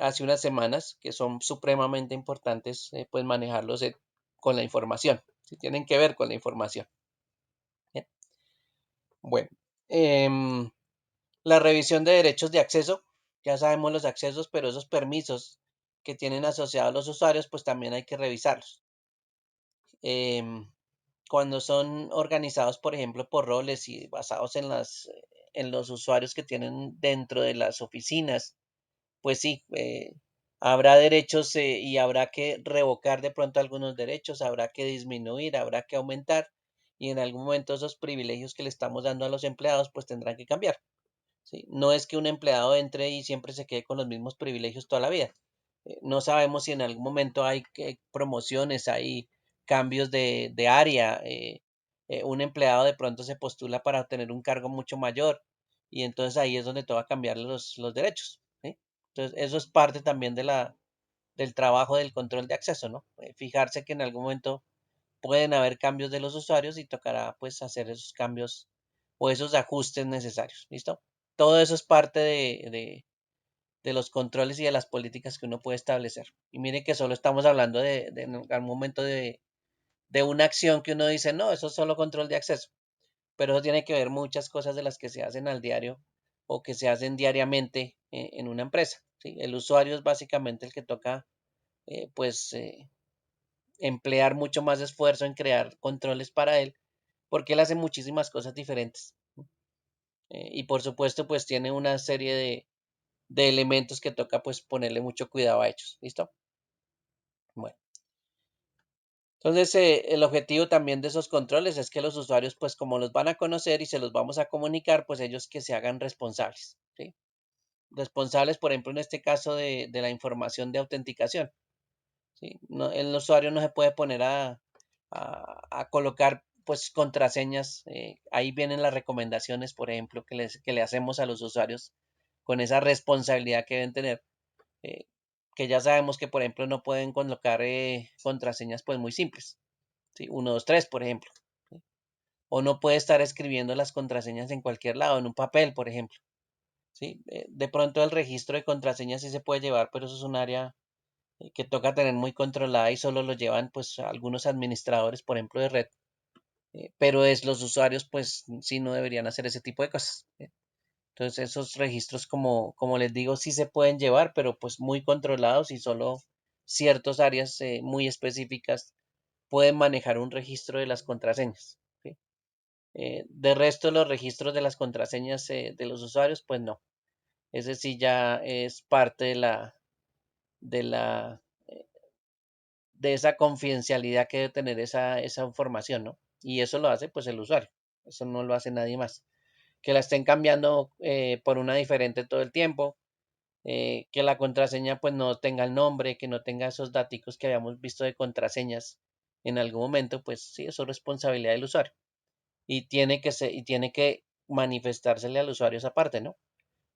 A: hace unas semanas, que son supremamente importantes, pues manejarlos con la información, si tienen que ver con la información. Bien. Bueno, em, la revisión de derechos de acceso, ya sabemos los accesos, pero esos permisos que tienen asociados los usuarios, pues también hay que revisarlos. Em, Cuando son organizados, por ejemplo, por roles y basados en los usuarios que tienen dentro de las oficinas, pues sí, habrá derechos y habrá que revocar de pronto algunos derechos, habrá que disminuir, habrá que aumentar y en algún momento esos privilegios que le estamos dando a los empleados pues tendrán que cambiar, ¿sí? No es que un empleado entre y siempre se quede con los mismos privilegios toda la vida. No sabemos si en algún momento hay promociones, hay cambios de área. Un empleado de pronto se postula para obtener un cargo mucho mayor y entonces ahí es donde toca cambiar los derechos, ¿sí? Entonces eso es parte también del trabajo del control de acceso, ¿no? Fijarse que en algún momento pueden haber cambios de los usuarios y tocará pues hacer esos cambios o esos ajustes necesarios. ¿Listo? Todo eso es parte de los controles y de las políticas que uno puede establecer. Y mire que solo estamos hablando de en algún momento de una acción que uno dice, no, eso es solo control de acceso. Pero eso tiene que ver muchas cosas de las que se hacen al diario o que se hacen diariamente en una empresa, ¿sí? El usuario es básicamente el que toca pues emplear mucho más esfuerzo en crear controles para él, porque él hace muchísimas cosas diferentes. Y por supuesto, pues tiene una serie de elementos que toca pues ponerle mucho cuidado a ellos. ¿Listo? Bueno, entonces el objetivo también de esos controles es que los usuarios, pues como los van a conocer y se los vamos a comunicar, pues ellos que se hagan responsables, ¿sí? Responsables, por ejemplo, en este caso de la información de autenticación. ¿Sí? No, el usuario no se puede poner a colocar pues contraseñas. Ahí vienen las recomendaciones, por ejemplo, que le hacemos a los usuarios con esa responsabilidad que deben tener. eh, que ya sabemos que, por ejemplo, no pueden colocar contraseñas pues muy simples. ¿Sí? 1, 2, 3, por ejemplo. ¿Sí? O no puede estar escribiendo las contraseñas en cualquier lado, en un papel, por ejemplo. ¿Sí? De pronto el registro de contraseñas sí se puede llevar, pero eso es un área que toca tener muy controlada y solo lo llevan pues algunos administradores, por ejemplo, de red, pero es los usuarios pues sí no deberían hacer ese tipo de cosas. Entonces esos registros como les digo sí se pueden llevar, pero pues muy controlados y solo ciertas áreas muy específicas pueden manejar un registro de las contraseñas. ¿Sí? De resto los registros de las contraseñas de los usuarios pues no. Ese sí ya es parte de la de esa confidencialidad que debe tener esa información, ¿no? Y eso lo hace pues el usuario, eso no lo hace nadie más. Que la estén cambiando por una diferente todo el tiempo, que la contraseña pues no tenga el nombre, que no tenga esos datos que habíamos visto de contraseñas en algún momento, pues sí, eso es responsabilidad del usuario. Y tiene que manifestársele al usuario esa parte, ¿no?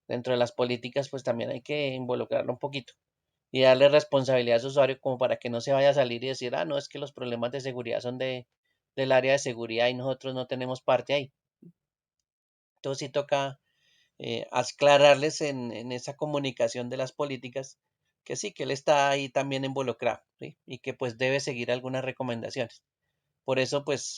A: Dentro de las políticas pues también hay que involucrarlo un poquito y darle responsabilidad a su usuario como para que no se vaya a salir y decir, ah, no, es que los problemas de seguridad son del área de seguridad y nosotros no tenemos parte ahí. Entonces sí toca aclararles en esa comunicación de las políticas que sí, que él está ahí también involucrado, ¿sí? Y que pues debe seguir algunas recomendaciones. Por eso pues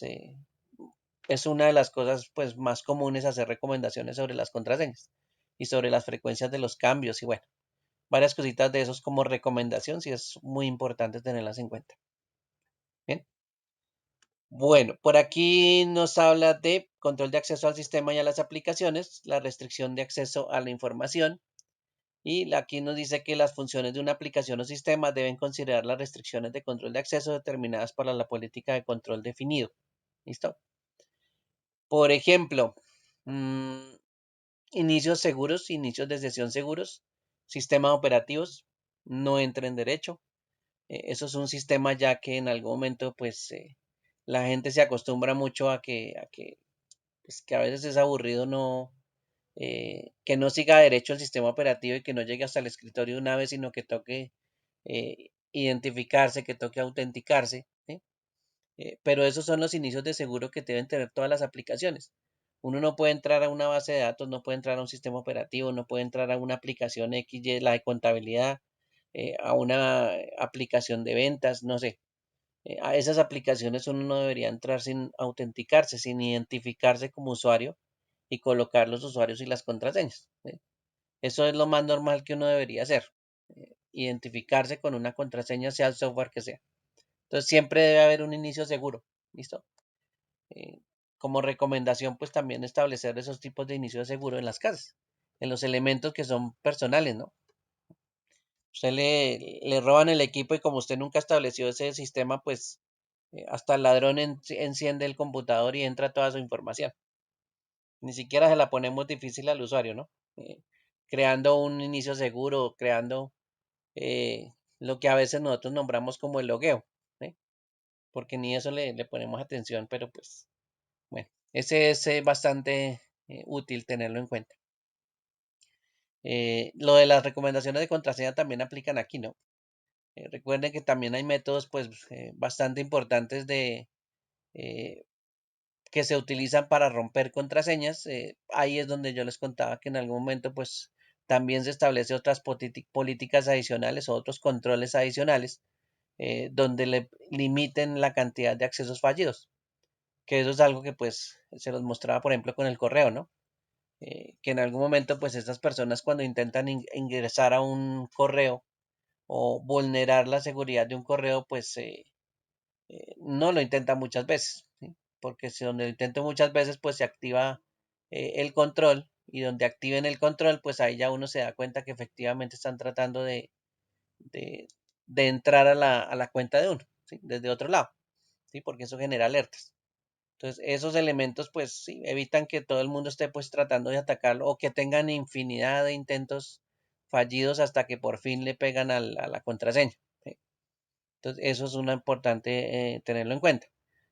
A: es una de las cosas pues más comunes hacer recomendaciones sobre las contraseñas y sobre las frecuencias de los cambios y bueno, varias cositas de esos como recomendación, sí es muy importante tenerlas en cuenta. Bien. Bueno, por aquí nos habla de control de acceso al sistema y a las aplicaciones, la restricción de acceso a la información y aquí nos dice que las funciones de una aplicación o sistema deben considerar las restricciones de control de acceso determinadas por la política de control definido. ¿Listo? Por ejemplo, mmm, inicios seguros, inicios de sesión seguros, sistemas operativos, no entra en derecho. Eso es un sistema ya que en algún momento pues la gente se acostumbra mucho pues, que a veces es aburrido que no siga derecho el sistema operativo y que no llegue hasta el escritorio una vez, sino que toque identificarse, que toque autenticarse. ¿Sí? Pero esos son los inicios de seguro que deben tener todas las aplicaciones. Uno no puede entrar a una base de datos, no puede entrar a un sistema operativo, no puede entrar a una aplicación XY, la de contabilidad, a una aplicación de ventas, no sé. A esas aplicaciones uno no debería entrar sin autenticarse, sin identificarse como usuario y colocar los usuarios y las contraseñas. ¿Sí? Eso es lo más normal que uno debería hacer. Identificarse con una contraseña, sea el software que sea. Entonces siempre debe haber un inicio seguro. ¿Listo? Eh, como recomendación, pues también establecer esos tipos de inicio seguro en las casas, en los elementos que son personales, ¿no? Usted le roban el equipo y como usted nunca estableció ese sistema, pues hasta el ladrón enciende el computador y entra toda su información. Ni siquiera se la ponemos difícil al usuario, ¿no? Eh, creando un inicio seguro, creando lo que a veces nosotros nombramos como el logueo, ¿sí? Porque ni eso le ponemos atención, pero pues bueno, ese es bastante útil tenerlo en cuenta. Lo de las recomendaciones de contraseña también aplican aquí, ¿no? Recuerden que también hay métodos pues bastante importantes eh, que se utilizan para romper contraseñas. Ahí es donde yo les contaba que en algún momento pues también se establece otras políticas adicionales o otros controles adicionales donde le limiten la cantidad de accesos fallidos. Que eso es algo que pues se los mostraba por ejemplo con el correo, ¿no? Que en algún momento pues estas personas cuando intentan ingresar a un correo o vulnerar la seguridad de un correo pues no lo intentan muchas veces, ¿sí? Porque si donde lo intento muchas veces pues se activa el control y donde activen el control pues ahí ya uno se da cuenta que efectivamente están tratando de, de entrar a la cuenta de uno, ¿sí? Desde otro lado, ¿sí? Porque eso genera alertas. Entonces, esos elementos, pues sí, evitan que todo el mundo esté pues tratando de atacarlo o que tengan infinidad de intentos fallidos hasta que por fin le pegan a la contraseña. ¿Sí? Entonces, eso es una importante tenerlo en cuenta.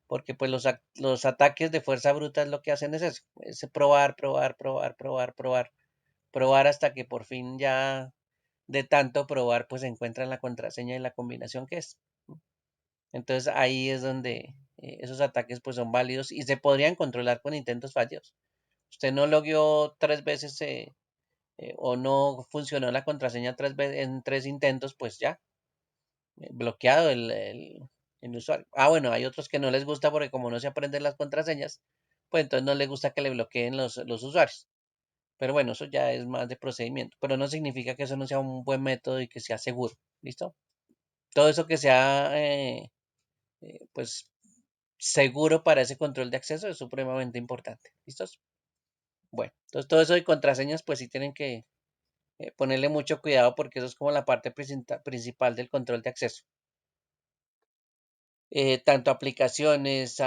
A: Porque pues los ataques de fuerza bruta es lo que hacen es eso, es probar, probar, probar, probar, probar, probar hasta que por fin ya de tanto probar pues encuentran la contraseña y la combinación que es. Entonces ahí es donde esos ataques pues son válidos y se podrían controlar con intentos fallidos. Usted no logueó 3 veces o no funcionó la contraseña 3 veces en 3 intentos, pues ya. bloqueado el usuario. Ah, bueno, hay otros que no les gusta porque como no se aprenden las contraseñas, pues entonces no les gusta que le bloqueen los usuarios. Pero bueno, eso ya es más de procedimiento. Pero no significa que eso no sea un buen método y que sea seguro. ¿Listo? Todo eso que sea, pues, seguro para ese control de acceso es supremamente importante. ¿Listos? Bueno, entonces todo eso de contraseñas, pues sí tienen que ponerle mucho cuidado porque eso es como la parte principal del control de acceso. Tanto aplicaciones,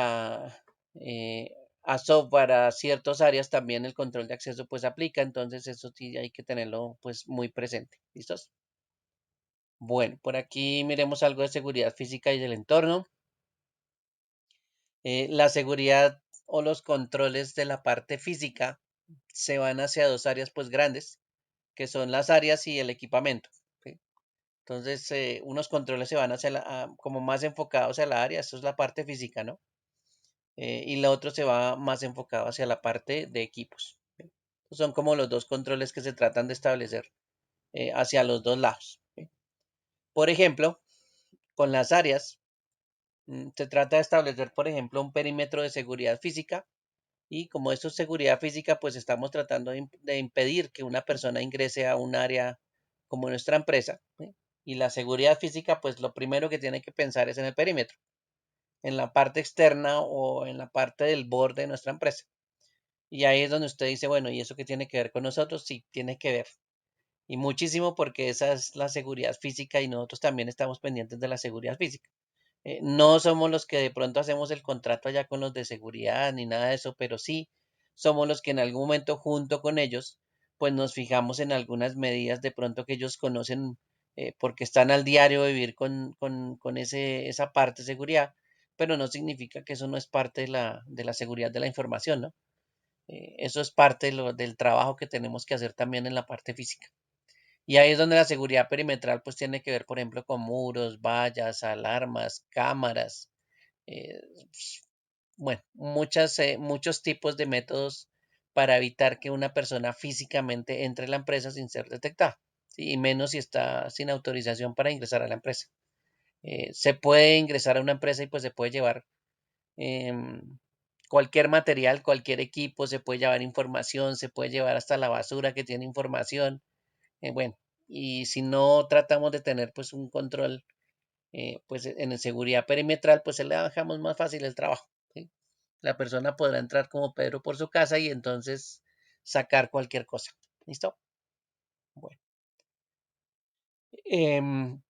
A: eh, a software, a ciertas áreas también el control de acceso pues aplica, entonces eso sí hay que tenerlo pues muy presente. ¿Listos? Bueno, por aquí miremos algo de seguridad física y del entorno. La seguridad o los controles de la parte física se van hacia dos áreas pues grandes, que son las áreas y el equipamiento. ¿Sí? Entonces, unos controles se van hacia como más enfocados a la área, eso es la parte física, ¿no? Y la otra se va más enfocado hacia la parte de equipos. ¿Sí? Son como los dos controles que se tratan de establecer hacia los dos lados. ¿Sí? Por ejemplo, con las áreas, se trata de establecer, por ejemplo, un perímetro de seguridad física y como esto es seguridad física, pues estamos tratando de impedir que una persona ingrese a un área como nuestra empresa. ¿Sí? Y la seguridad física, pues lo primero que tiene que pensar es en el perímetro, en la parte externa o en la parte del borde de nuestra empresa. Y ahí es donde usted dice, bueno, ¿y eso qué tiene que ver con nosotros? Sí, tiene que ver. Y muchísimo porque esa es la seguridad física y nosotros también estamos pendientes de la seguridad física. No somos los que de pronto hacemos el contrato allá con los de seguridad ni nada de eso, pero sí somos los que en algún momento junto con ellos, pues nos fijamos en algunas medidas de pronto que ellos conocen porque están al diario de vivir con esa parte de seguridad, pero no significa que eso no es parte de la seguridad de la información, ¿no? Eso es parte del trabajo que tenemos que hacer también en la parte física. Y ahí es donde la seguridad perimetral pues tiene que ver, por ejemplo, con muros, vallas, alarmas, cámaras, eh, bueno, muchos tipos de métodos para evitar que una persona físicamente entre a la empresa sin ser detectada, ¿sí? Y menos si está sin autorización para ingresar a la empresa. Se puede ingresar a una empresa y pues se puede llevar cualquier material, cualquier equipo, se puede llevar información, se puede llevar hasta la basura que tiene información. Bueno, y si no tratamos de tener pues un control pues en seguridad perimetral, pues se le dejamos más fácil el trabajo. ¿Sí? La persona podrá entrar como Pedro por su casa y entonces sacar cualquier cosa. ¿Listo? Bueno. em,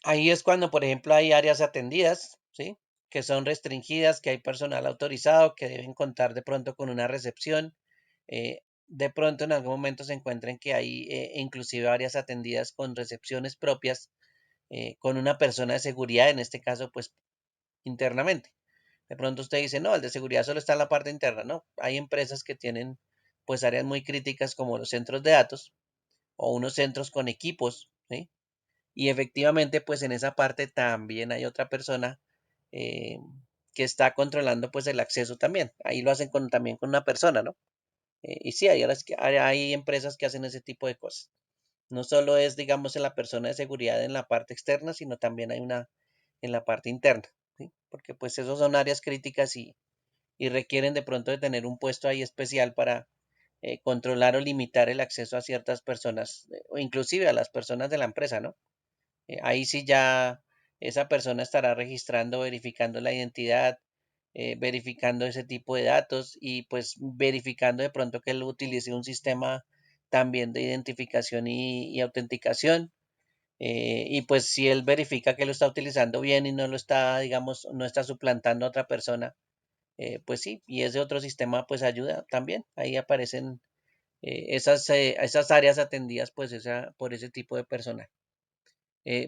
A: Ahí es cuando, por ejemplo, hay áreas atendidas, ¿sí? Que son restringidas, que hay personal autorizado, que deben contar de pronto con una recepción. De pronto en algún momento se encuentren que hay inclusive áreas atendidas con recepciones propias, con una persona de seguridad, en este caso, pues internamente. De pronto usted dice, no, el de seguridad solo está en la parte interna. No, hay empresas que tienen pues áreas muy críticas como los centros de datos o unos centros con equipos, ¿sí? Y efectivamente, pues en esa parte también hay otra persona eh, que está controlando pues el acceso también. Ahí lo hacen también con una persona, ¿no? Y sí, hay empresas que hacen ese tipo de cosas. No solo es, digamos, en la persona de seguridad en la parte externa, sino también hay una en la parte interna, ¿sí? Porque pues esos son áreas críticas y requieren de pronto de tener un puesto ahí especial para controlar o limitar el acceso a ciertas personas o inclusive a las personas de la empresa, ¿no? Ahí sí ya esa persona estará registrando, verificando la identidad, verificando ese tipo de datos y pues verificando de pronto que él utilice un sistema también de identificación y autenticación. Y pues si él verifica que lo está utilizando bien y no lo está, digamos, no está suplantando a otra persona, pues sí, y ese otro sistema pues ayuda también. Ahí aparecen esas áreas atendidas pues por ese tipo de personal.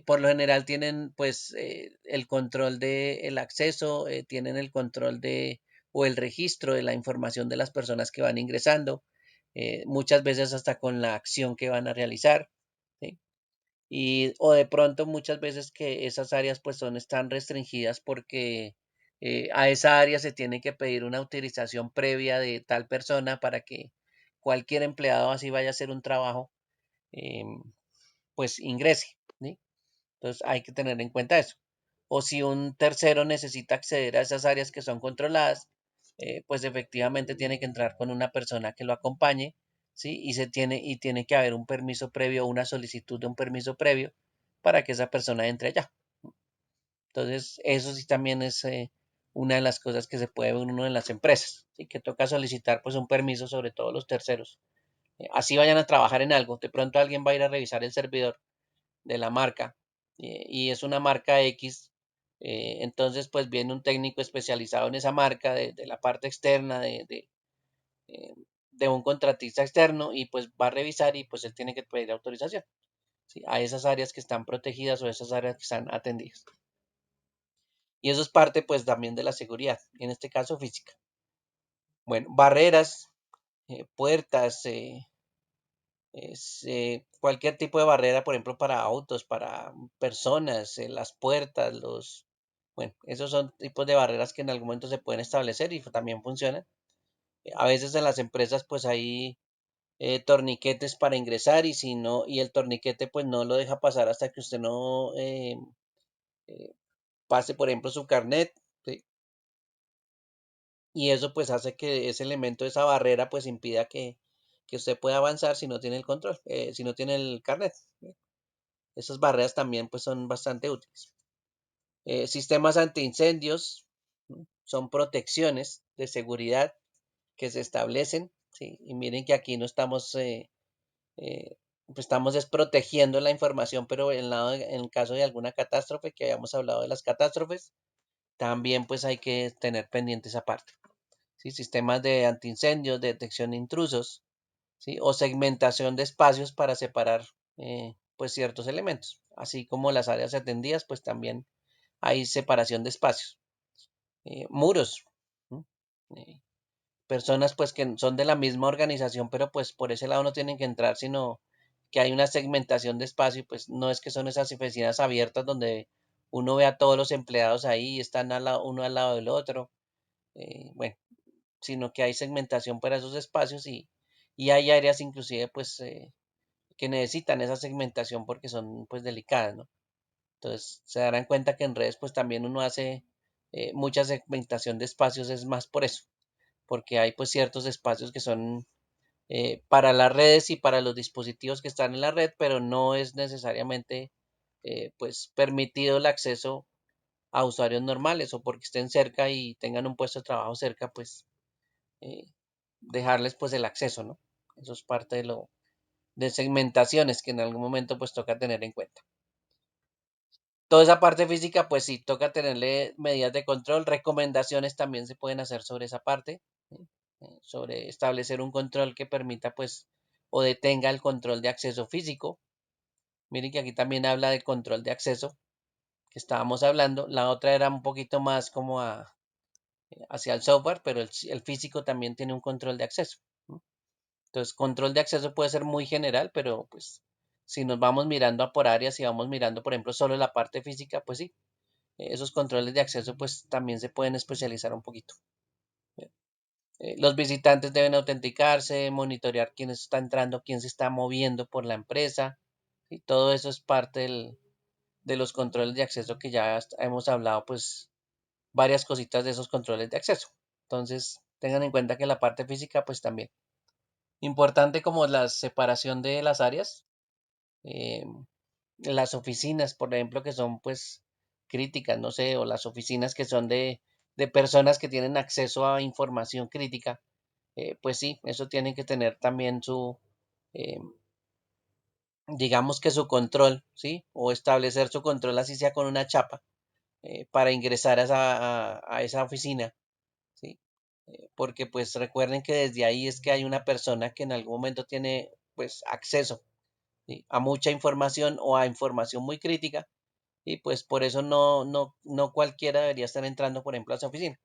A: Por lo general tienen pues el control del acceso, tienen el control de o el registro de la información de las personas que van ingresando, muchas veces hasta con la acción que van a realizar, ¿sí? Y o de pronto muchas veces que esas áreas pues están restringidas porque a esa área se tiene que pedir una autorización previa de tal persona para que cualquier empleado así vaya a hacer un trabajo, pues ingrese, ¿sí? Entonces hay que tener en cuenta eso. O si un tercero necesita acceder a esas áreas que son controladas, pues efectivamente tiene que entrar con una persona que lo acompañe, ¿sí? Y tiene que haber un permiso previo, una solicitud de un permiso previo para que esa persona entre allá. Entonces, eso sí también es una de las cosas que se puede ver uno en las empresas, ¿sí? Que toca solicitar pues un permiso, sobre todo los terceros. Así vayan a trabajar en algo, de pronto alguien va a ir a revisar el servidor de la marca y es una marca X, entonces pues viene un técnico especializado en esa marca de la parte externa eh, de un contratista externo y pues va a revisar y pues él tiene que pedir autorización, ¿sí? A esas áreas que están protegidas o esas áreas que están atendidas. Y eso es parte pues también de la seguridad, en este caso física. Bueno, barreras, puertas, cualquier tipo de barrera, por ejemplo, para autos, para personas, las puertas, bueno, esos son tipos de barreras que en algún momento se pueden establecer y también funcionan. A veces en las empresas pues hay torniquetes para ingresar y si no, y el torniquete pues no lo deja pasar hasta que usted no eh, pase, por ejemplo, su carnet, ¿sí? Y eso pues hace que ese elemento, esa barrera pues impida que usted pueda avanzar si no tiene el control, si no tiene el carnet. Esas barreras también pues son bastante útiles. Sistemas antiincendios, ¿no? Son protecciones de seguridad que se establecen, ¿sí? Y miren que aquí no estamos, eh, pues estamos desprotegiendo la información, pero en el caso de alguna catástrofe, que habíamos hablado de las catástrofes, también pues hay que tener pendiente esa parte. ¿Sí? Sistemas de antiincendios, de detección de intrusos, ¿sí? O segmentación de espacios para separar pues ciertos elementos, así como las áreas atendidas, pues también hay separación de espacios. Muros, ¿no? Eh, Personas pues que son de la misma organización, pero pues por ese lado no tienen que entrar, sino que hay una segmentación de espacio, y pues no es que son esas oficinas abiertas donde uno ve a todos los empleados ahí, están uno al lado del otro, bueno, sino que hay segmentación para esos espacios y hay áreas inclusive pues que necesitan esa segmentación porque son pues delicadas, ¿no? Entonces se darán cuenta que en redes pues también uno hace mucha segmentación de espacios, es más por eso, porque hay pues ciertos espacios que son para las redes y para los dispositivos que están en la red, pero no es necesariamente pues permitido el acceso a usuarios normales o porque estén cerca y tengan un puesto de trabajo cerca, pues eh, dejarles pues el acceso, ¿no? Eso es parte de lo de segmentaciones que en algún momento pues toca tener en cuenta. Toda esa parte física pues sí toca tenerle medidas de control, recomendaciones también se pueden hacer sobre esa parte, ¿sí? Sobre establecer un control que permita pues o detenga el control de acceso físico. Miren que aquí también habla de control de acceso que estábamos hablando. La otra era un poquito más como hacia el software, pero el físico también tiene un control de acceso, ¿no? Entonces, control de acceso puede ser muy general, pero pues si nos vamos mirando a por áreas y vamos mirando, por ejemplo, solo la parte física, pues sí, esos controles de acceso pues también se pueden especializar un poquito. Los visitantes deben autenticarse, monitorear quién está entrando, quién se está moviendo por la empresa, y todo eso es parte de los controles de acceso que ya hemos hablado, pues varias cositas de esos controles de acceso. Entonces, tengan en cuenta que la parte física, pues también. Importante como la separación de las áreas, eh, las oficinas, por ejemplo, que son pues críticas, no sé, o las oficinas que son de personas que tienen acceso a información crítica, pues sí, eso tiene que tener también eh, digamos que su control, ¿sí? O establecer su control, así sea con una chapa, para ingresar a esa oficina, ¿sí? Porque pues recuerden que desde ahí es que hay una persona que en algún momento tiene pues acceso, ¿sí? A mucha información o a información muy crítica y pues por eso no cualquiera debería estar entrando, por ejemplo, a esa oficina.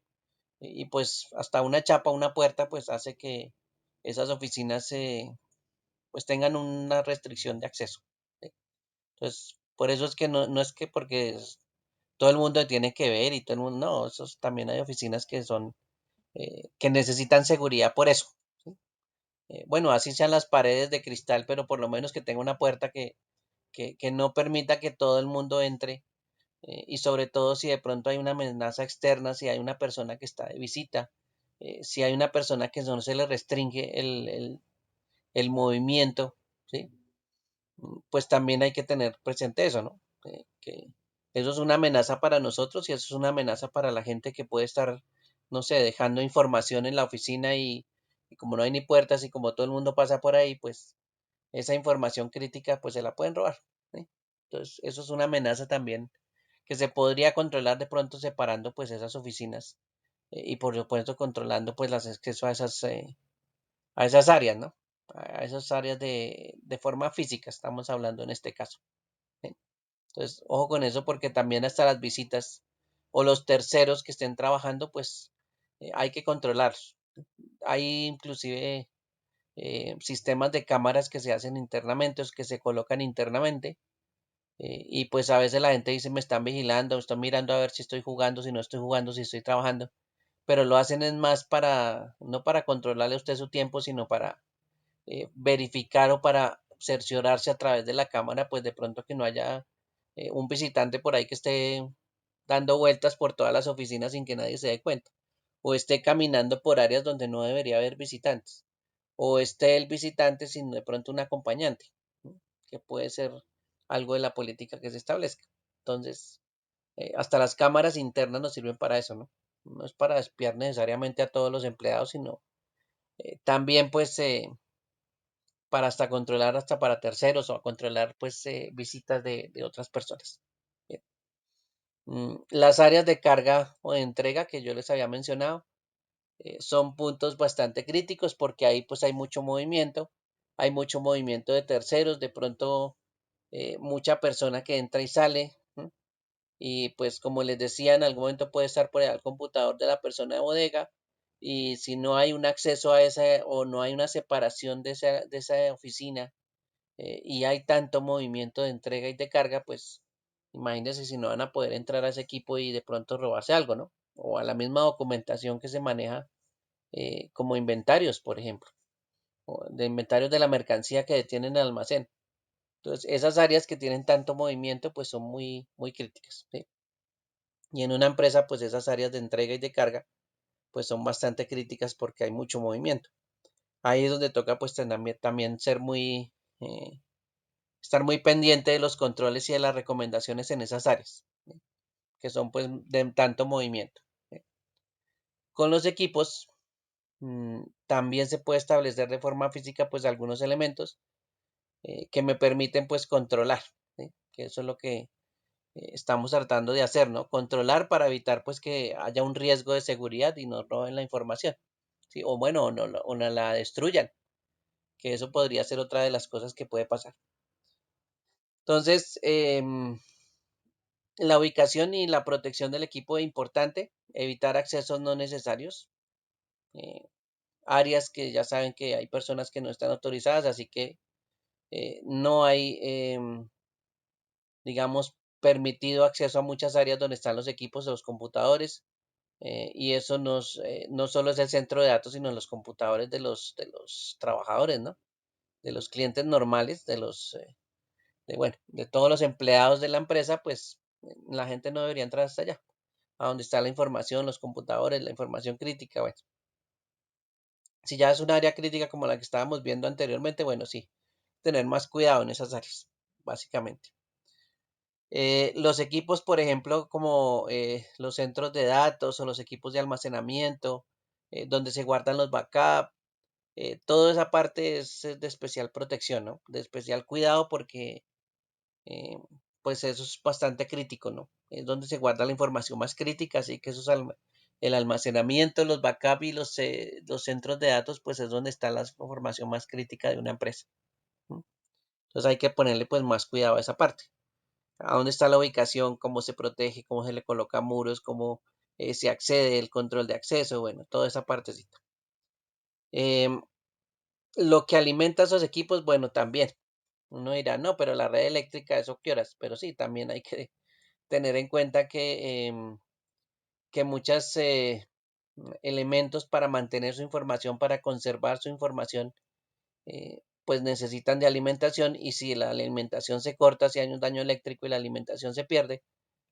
A: Y pues hasta una chapa, una puerta, pues hace que esas oficinas pues tengan una restricción de acceso, ¿sí? Entonces, por eso es que no es que porque todo el mundo tiene que ver y todo el mundo, no, esos, también hay oficinas que son, que necesitan seguridad por eso, ¿sí? Bueno, así sean las paredes de cristal, pero por lo menos que tenga una puerta que no permita que todo el mundo entre, y sobre todo si de pronto hay una amenaza externa, si hay una persona que está de visita, si hay una persona que no se le restringe el movimiento, ¿sí? Pues también hay que tener presente eso, ¿no? Que eso es una amenaza para nosotros y eso es una amenaza para la gente que puede estar, no sé, dejando información en la oficina y como no hay ni puertas y como todo el mundo pasa por ahí, pues esa información crítica pues se la pueden robar, ¿sí? Entonces, eso es una amenaza también que se podría controlar de pronto separando pues esas oficinas, y por supuesto controlando pues las acceso a esas áreas, ¿no? A esas áreas de forma física, estamos hablando en este caso. ¿Sí? Entonces, ojo con eso porque también hasta las visitas o los terceros que estén trabajando, pues hay que controlarlos. Hay inclusive sistemas de cámaras que se hacen internamente o que se colocan internamente, y pues a veces la gente dice me están vigilando, estoy mirando a ver si estoy jugando, si no estoy jugando, si estoy trabajando, pero lo hacen es más para, no para controlarle a usted su tiempo, sino para verificar o para cerciorarse a través de la cámara, pues de pronto que no haya un visitante por ahí que esté dando vueltas por todas las oficinas sin que nadie se dé cuenta, o esté caminando por áreas donde no debería haber visitantes, o esté el visitante sin de pronto un acompañante, ¿no? Que puede ser algo de la política que se establezca. Entonces, hasta las cámaras internas nos sirven para eso, ¿no? No es para espiar necesariamente a todos los empleados, sino también pues para hasta controlar hasta para terceros o a controlar pues visitas de otras personas. Bien. Las áreas de carga o de entrega que yo les había mencionado son puntos bastante críticos porque ahí pues hay mucho movimiento de terceros, de pronto mucha persona que entra y sale, ¿no? Y pues como les decía, en algún momento puede estar por allá el computador de la persona de bodega y si no hay un acceso a esa o no hay una separación de esa oficina, y hay tanto movimiento de entrega y de carga, pues imagínense si no van a poder entrar a ese equipo y de pronto robarse algo, ¿no? O a la misma documentación que se maneja como inventarios, por ejemplo, o de inventarios de la mercancía que detienen en el almacén. Entonces, esas áreas que tienen tanto movimiento, pues son muy, muy críticas, ¿sí? Y en una empresa, pues esas áreas de entrega y de carga, pues son bastante críticas porque hay mucho movimiento. Ahí es donde toca, pues también ser muy, estar muy pendiente de los controles y de las recomendaciones en esas áreas, ¿sí? Que son pues de tanto movimiento, ¿sí? Con los equipos también se puede establecer de forma física pues algunos elementos que me permiten pues controlar, ¿sí? Que eso es lo que estamos tratando de hacer, ¿no? Controlar para evitar pues que haya un riesgo de seguridad y nos roben la información, ¿sí? O bueno, o no la destruyan, que eso podría ser otra de las cosas que puede pasar. Entonces, la ubicación y la protección del equipo es importante, evitar accesos no necesarios, eh, áreas que ya saben que hay personas que no están autorizadas, así que no hay, digamos, permitido acceso a muchas áreas donde están los equipos de los computadores, y eso no solo es el centro de datos, sino los computadores de los trabajadores, ¿no? De los clientes normales, bueno, de todos los empleados de la empresa, pues la gente no debería entrar hasta allá, a donde está la información, los computadores, la información crítica, bueno. Si ya es un área crítica como la que estábamos viendo anteriormente, bueno, sí, tener más cuidado en esas áreas, básicamente. Los equipos, por ejemplo, como los centros de datos o los equipos de almacenamiento, donde se guardan los backups, toda esa parte es de especial protección, ¿no? De especial cuidado porque eh, pues eso es bastante crítico, ¿no? Es donde se guarda la información más crítica, así que eso es el almacenamiento, los backups y los centros de datos, pues es donde está la información más crítica de una empresa, ¿no? Entonces hay que ponerle pues más cuidado a esa parte. A dónde está la ubicación, cómo se protege, cómo se le coloca muros, cómo se accede, el control de acceso, bueno, toda esa partecita. Em, lo que alimenta esos equipos, bueno, también. Uno dirá, no, pero la red eléctrica, ¿eso qué horas? Pero sí, también hay que tener en cuenta que muchos elementos para mantener su información, para conservar su información, pues necesitan de alimentación y si la alimentación se corta, si hay un daño eléctrico y la alimentación se pierde,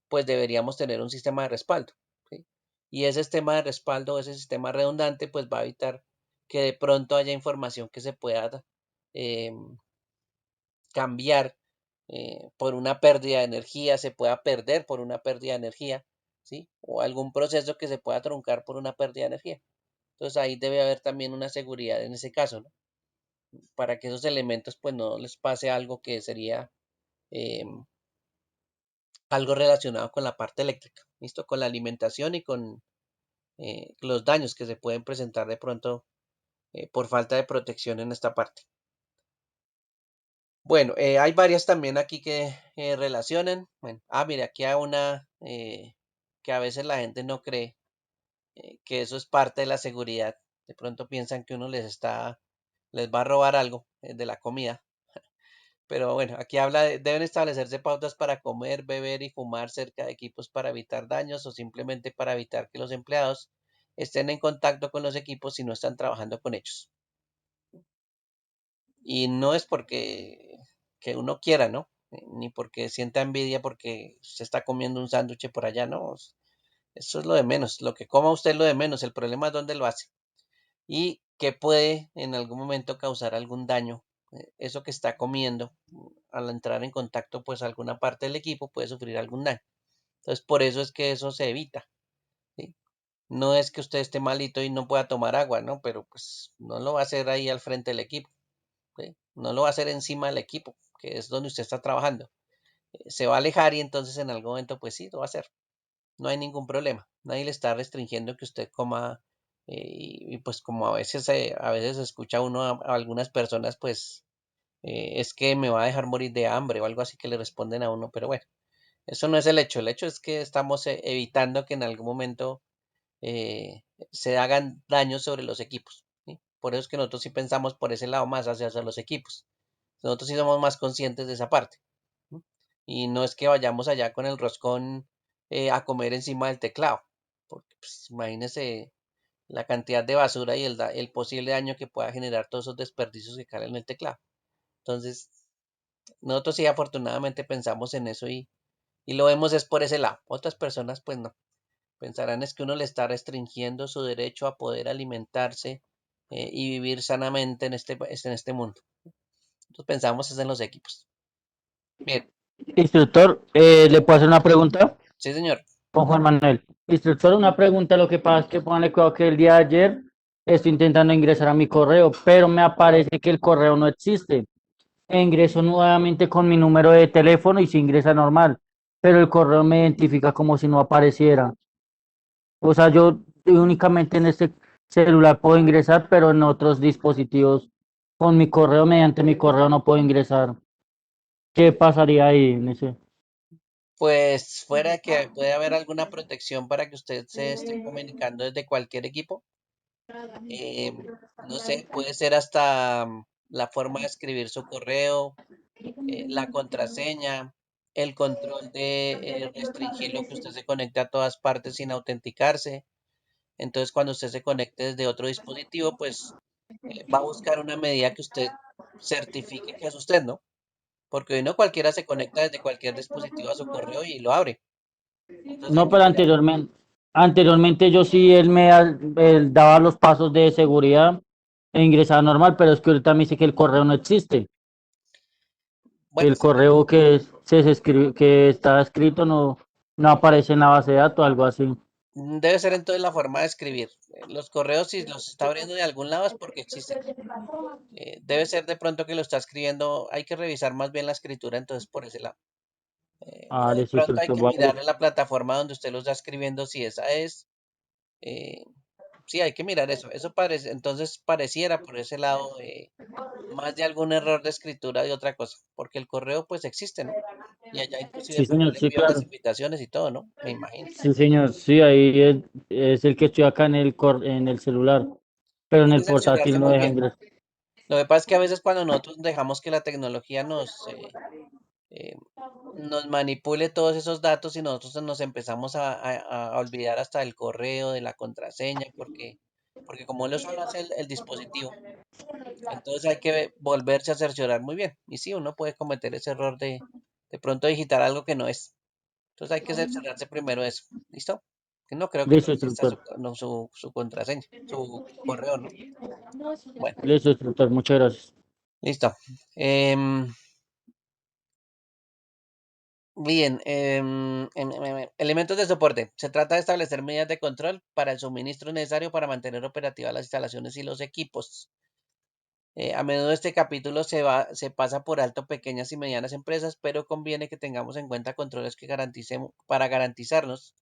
A: pues deberíamos tener un sistema de respaldo, ¿sí? Y ese sistema de respaldo, ese sistema redundante, pues va a evitar que de pronto haya información que se pueda eh, cambiar por una pérdida de energía, se pueda perder por una pérdida de energía, ¿sí? O algún proceso que se pueda truncar por una pérdida de energía. Entonces ahí debe haber también una seguridad en ese caso, ¿no? Para que esos elementos pues no les pase algo que sería eh, algo relacionado con la parte eléctrica, ¿listo? Con la alimentación y con los daños que se pueden presentar de pronto por falta de protección en esta parte. Bueno, hay varias también aquí que relacionan. Bueno, mire, aquí hay una que a veces la gente no cree que eso es parte de la seguridad. De pronto piensan que uno les va a robar algo de la comida. Pero bueno, aquí habla deben establecerse pautas para comer, beber y fumar cerca de equipos para evitar daños o simplemente para evitar que los empleados estén en contacto con los equipos si no están trabajando con ellos. Y no es porque que uno quiera, ¿no? Ni porque sienta envidia porque se está comiendo un sándwich por allá, ¿no? Eso es lo de menos. Lo que coma usted es lo de menos. El problema es dónde lo hace. Y que puede en algún momento causar algún daño. Eso que está comiendo, al entrar en contacto, pues alguna parte del equipo puede sufrir algún daño. Entonces, por eso es que eso se evita, ¿sí? No es que usted esté malito y no pueda tomar agua, ¿no? Pero pues no lo va a hacer ahí al frente del equipo, ¿sí? No lo va a hacer encima del equipo, que es donde usted está trabajando. Se va a alejar y entonces en algún momento, pues sí, lo va a hacer. No hay ningún problema. Nadie le está restringiendo que usted coma pues como a veces escucha uno a algunas personas, pues es que me va a dejar morir de hambre o algo así que le responden a uno, pero bueno, eso no es el hecho. El hecho es que estamos evitando que en algún momento se hagan daños sobre los equipos, ¿sí? Por eso es que nosotros sí pensamos por ese lado más hacia los equipos. Nosotros sí somos más conscientes de esa parte, ¿sí? Y no es que vayamos allá con el roscón a comer encima del teclado, porque pues, imagínese la cantidad de basura y el posible daño que pueda generar todos esos desperdicios que caen en el teclado. Entonces, nosotros sí afortunadamente pensamos en eso y lo vemos es por ese lado. Otras personas pues no. Pensarán es que uno le está restringiendo su derecho a poder alimentarse y vivir sanamente en este mundo. Nosotros pensamos es en los equipos. Bien,
B: Instructor, ¿le puedo hacer una pregunta?
A: sí señor.
B: Con Juan Manuel. Instructor, una pregunta. Lo que pasa es que póngale cuidado que el día de ayer estoy intentando ingresar a mi correo, pero me aparece que el correo no existe. E ingreso nuevamente con mi número de teléfono y se ingresa normal, pero el correo me identifica como si no apareciera. O sea, yo únicamente en este celular puedo ingresar, pero en otros dispositivos con mi correo, mediante mi correo no puedo ingresar. ¿Qué pasaría ahí en ese?
A: Pues fuera de que puede haber alguna protección para que usted se esté comunicando desde cualquier equipo, eh, no sé, puede ser hasta la forma de escribir su correo, la contraseña, el control de restringirlo que usted se conecte a todas partes sin autenticarse. Entonces, cuando usted se conecte desde otro dispositivo, pues va a buscar una medida que usted certifique que es usted, ¿no? Porque hoy no cualquiera se conecta desde cualquier dispositivo a su correo y lo abre. Entonces hay
B: No,
A: que
B: pero
A: mirar.
B: anteriormente yo sí, él daba los pasos de seguridad e ingresaba normal, pero es que ahorita me dice que el correo no existe.
A: Bueno,
B: El correo se escribe, que está escrito no aparece en la base de datos, algo así.
A: debe ser entonces la forma de escribir. Los correos, si los está abriendo de algún lado es porque existen. Debe ser de pronto que lo está escribiendo. Hay que revisar más bien la escritura entonces por ese lado. O
B: Ah,
A: de
B: listo,
A: pronto hay
B: instructor.
A: que mirar en la plataforma donde usted lo está escribiendo si esa es. eh, sí, hay que mirar eso. Eso parece, entonces pareciera por ese lado más de algún error de escritura de otra cosa, porque el correo pues existe, ¿no? Y allá inclusive
B: Sí,
A: pues yo
B: señor,
A: le
B: sí,
A: envío las
B: claro.
A: invitaciones y todo, ¿no? Me imagino.
B: Sí, señor, sí, ahí es el que estoy acá en el celular, pero en
A: Hay que
B: el
A: cerciorarse
B: portátil no
A: muy
B: deja
A: bien.
B: ingresar.
A: Lo que pasa es que a veces cuando nosotros dejamos que la tecnología eh, nos manipule todos esos datos y nosotros nos empezamos a olvidar hasta del correo, de la contraseña, porque como lo solo hace el dispositivo, entonces hay que volverse a cerciorar muy bien. Y sí, uno puede cometer ese error de pronto digitar algo que no es. Entonces hay que cerciorarse primero de eso. ¿Listo? Que no creo que no
B: Listo,
A: exista
B: instructor.
A: su contraseña, su correo, ¿no? Bueno,
B: Listo, instructor. Muchas gracias.
A: listo. Em, Bien, elementos de soporte. Se trata de establecer medidas de control para el suministro necesario para mantener operativas las instalaciones y los equipos. A menudo este capítulo se pasa por alto pequeñas y medianas empresas, pero conviene que tengamos en cuenta controles que garanticen, para garantizarnos,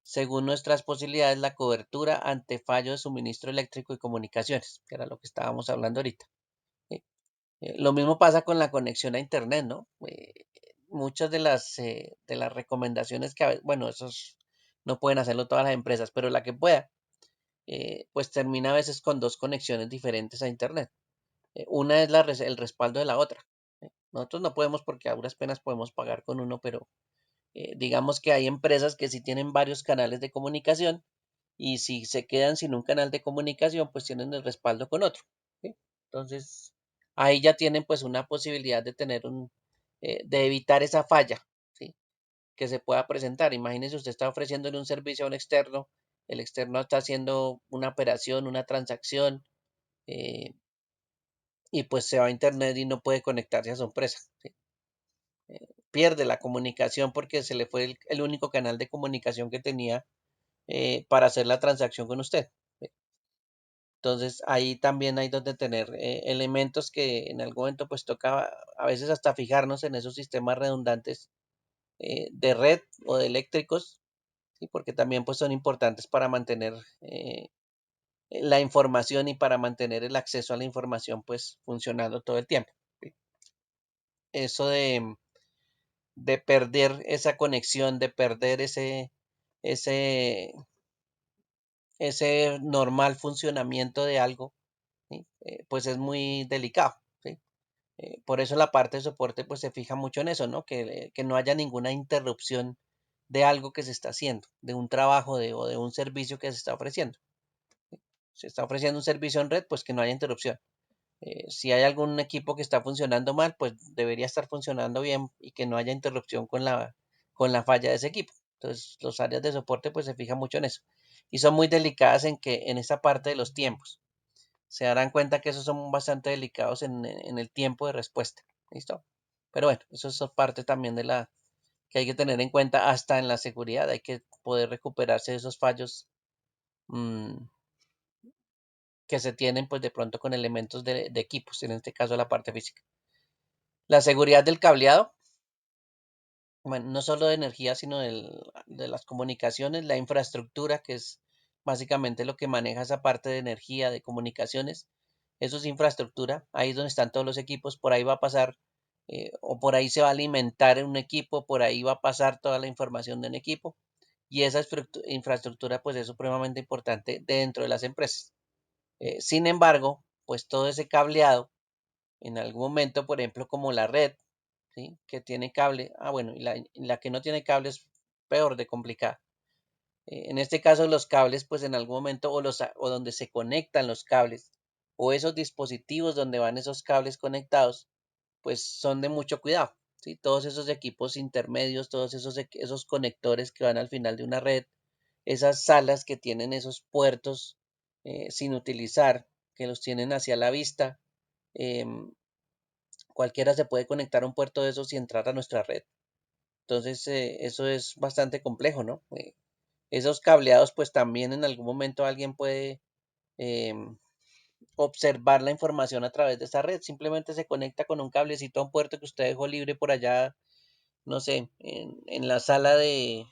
A: según nuestras posibilidades, la cobertura ante fallo de suministro eléctrico y comunicaciones, que era lo que estábamos hablando ahorita. ¿Sí? Lo mismo pasa con la conexión a Internet, ¿no? Muchas de las recomendaciones que, bueno, esos no pueden hacerlo todas las empresas, pero la que pueda, pues termina a veces con dos conexiones diferentes a Internet. Una es el respaldo de la otra. Nosotros no podemos porque a duras penas podemos pagar con uno, pero digamos que hay empresas que sí tienen varios canales de comunicación y si se quedan sin un canal de comunicación, pues tienen el respaldo con otro. ¿Sí? Entonces, ahí ya tienen pues una posibilidad de de evitar esa falla, ¿sí? Que se pueda presentar. Imagínese usted está ofreciéndole un servicio a un externo, el externo está haciendo una operación, una transacción, eh, y pues se va a internet y no puede conectarse a su empresa. ¿Sí? Pierde la comunicación porque se le fue el único canal de comunicación que tenía para hacer la transacción con usted. Entonces ahí también hay donde tener elementos que en algún momento pues toca a veces hasta fijarnos en esos sistemas redundantes de red o de eléctricos, ¿sí? Porque también pues son importantes para mantener la información y para mantener el acceso a la información pues funcionando todo el tiempo. ¿Sí? Eso de perder esa conexión, de perder ese, ese normal funcionamiento de algo, ¿sí? Pues es muy delicado, ¿sí? Por eso la parte de soporte pues se fija mucho en eso, ¿no? Que no haya ninguna interrupción de algo que se está haciendo, de un trabajo o de un servicio que se está ofreciendo. Se está ofreciendo un servicio en red, pues que no haya interrupción. Si hay algún equipo que está funcionando mal, pues debería estar funcionando bien y que no haya interrupción con la falla de ese equipo. Entonces, los áreas de soporte pues se fijan mucho en eso. Y son muy delicadas en esa parte de los tiempos. Se darán cuenta que esos son bastante delicados en el tiempo de respuesta. ¿Listo? Pero bueno, eso es parte también de la que hay que tener en cuenta hasta en la seguridad. Hay que poder recuperarse de esos fallos mmm, que se tienen pues de pronto con elementos de equipos, en este caso la parte física. La seguridad del cableado, bueno, no solo de energía, sino de las comunicaciones, la infraestructura, que es básicamente lo que maneja esa parte de energía, de comunicaciones. Eso es infraestructura, ahí es donde están todos los equipos, por ahí va a pasar, o por ahí se va a alimentar un equipo, por ahí va a pasar toda la información de un equipo, y esa infraestructura pues es supremamente importante dentro de las empresas. Sin embargo, pues todo ese cableado, en algún momento, por ejemplo, como la red, ¿sí? Que tiene cable, bueno, y la que no tiene cable es peor de complicada. En este caso, los cables, pues en algún momento, o donde se conectan los cables, o esos dispositivos donde van esos cables conectados, pues son de mucho cuidado, ¿sí? Todos esos equipos intermedios, todos esos conectores que van al final de una red, esas salas que tienen esos puertos sin utilizar, que los tienen hacia la vista, em, cualquiera se puede conectar a un puerto de esos y entrar a nuestra red. Entonces, eso es bastante complejo, ¿no? Esos cableados, pues también en algún momento alguien puede em, observar la información a través de esa red. Simplemente se conecta con un cablecito a un puerto que usted dejó libre por allá, no sé, en la sala de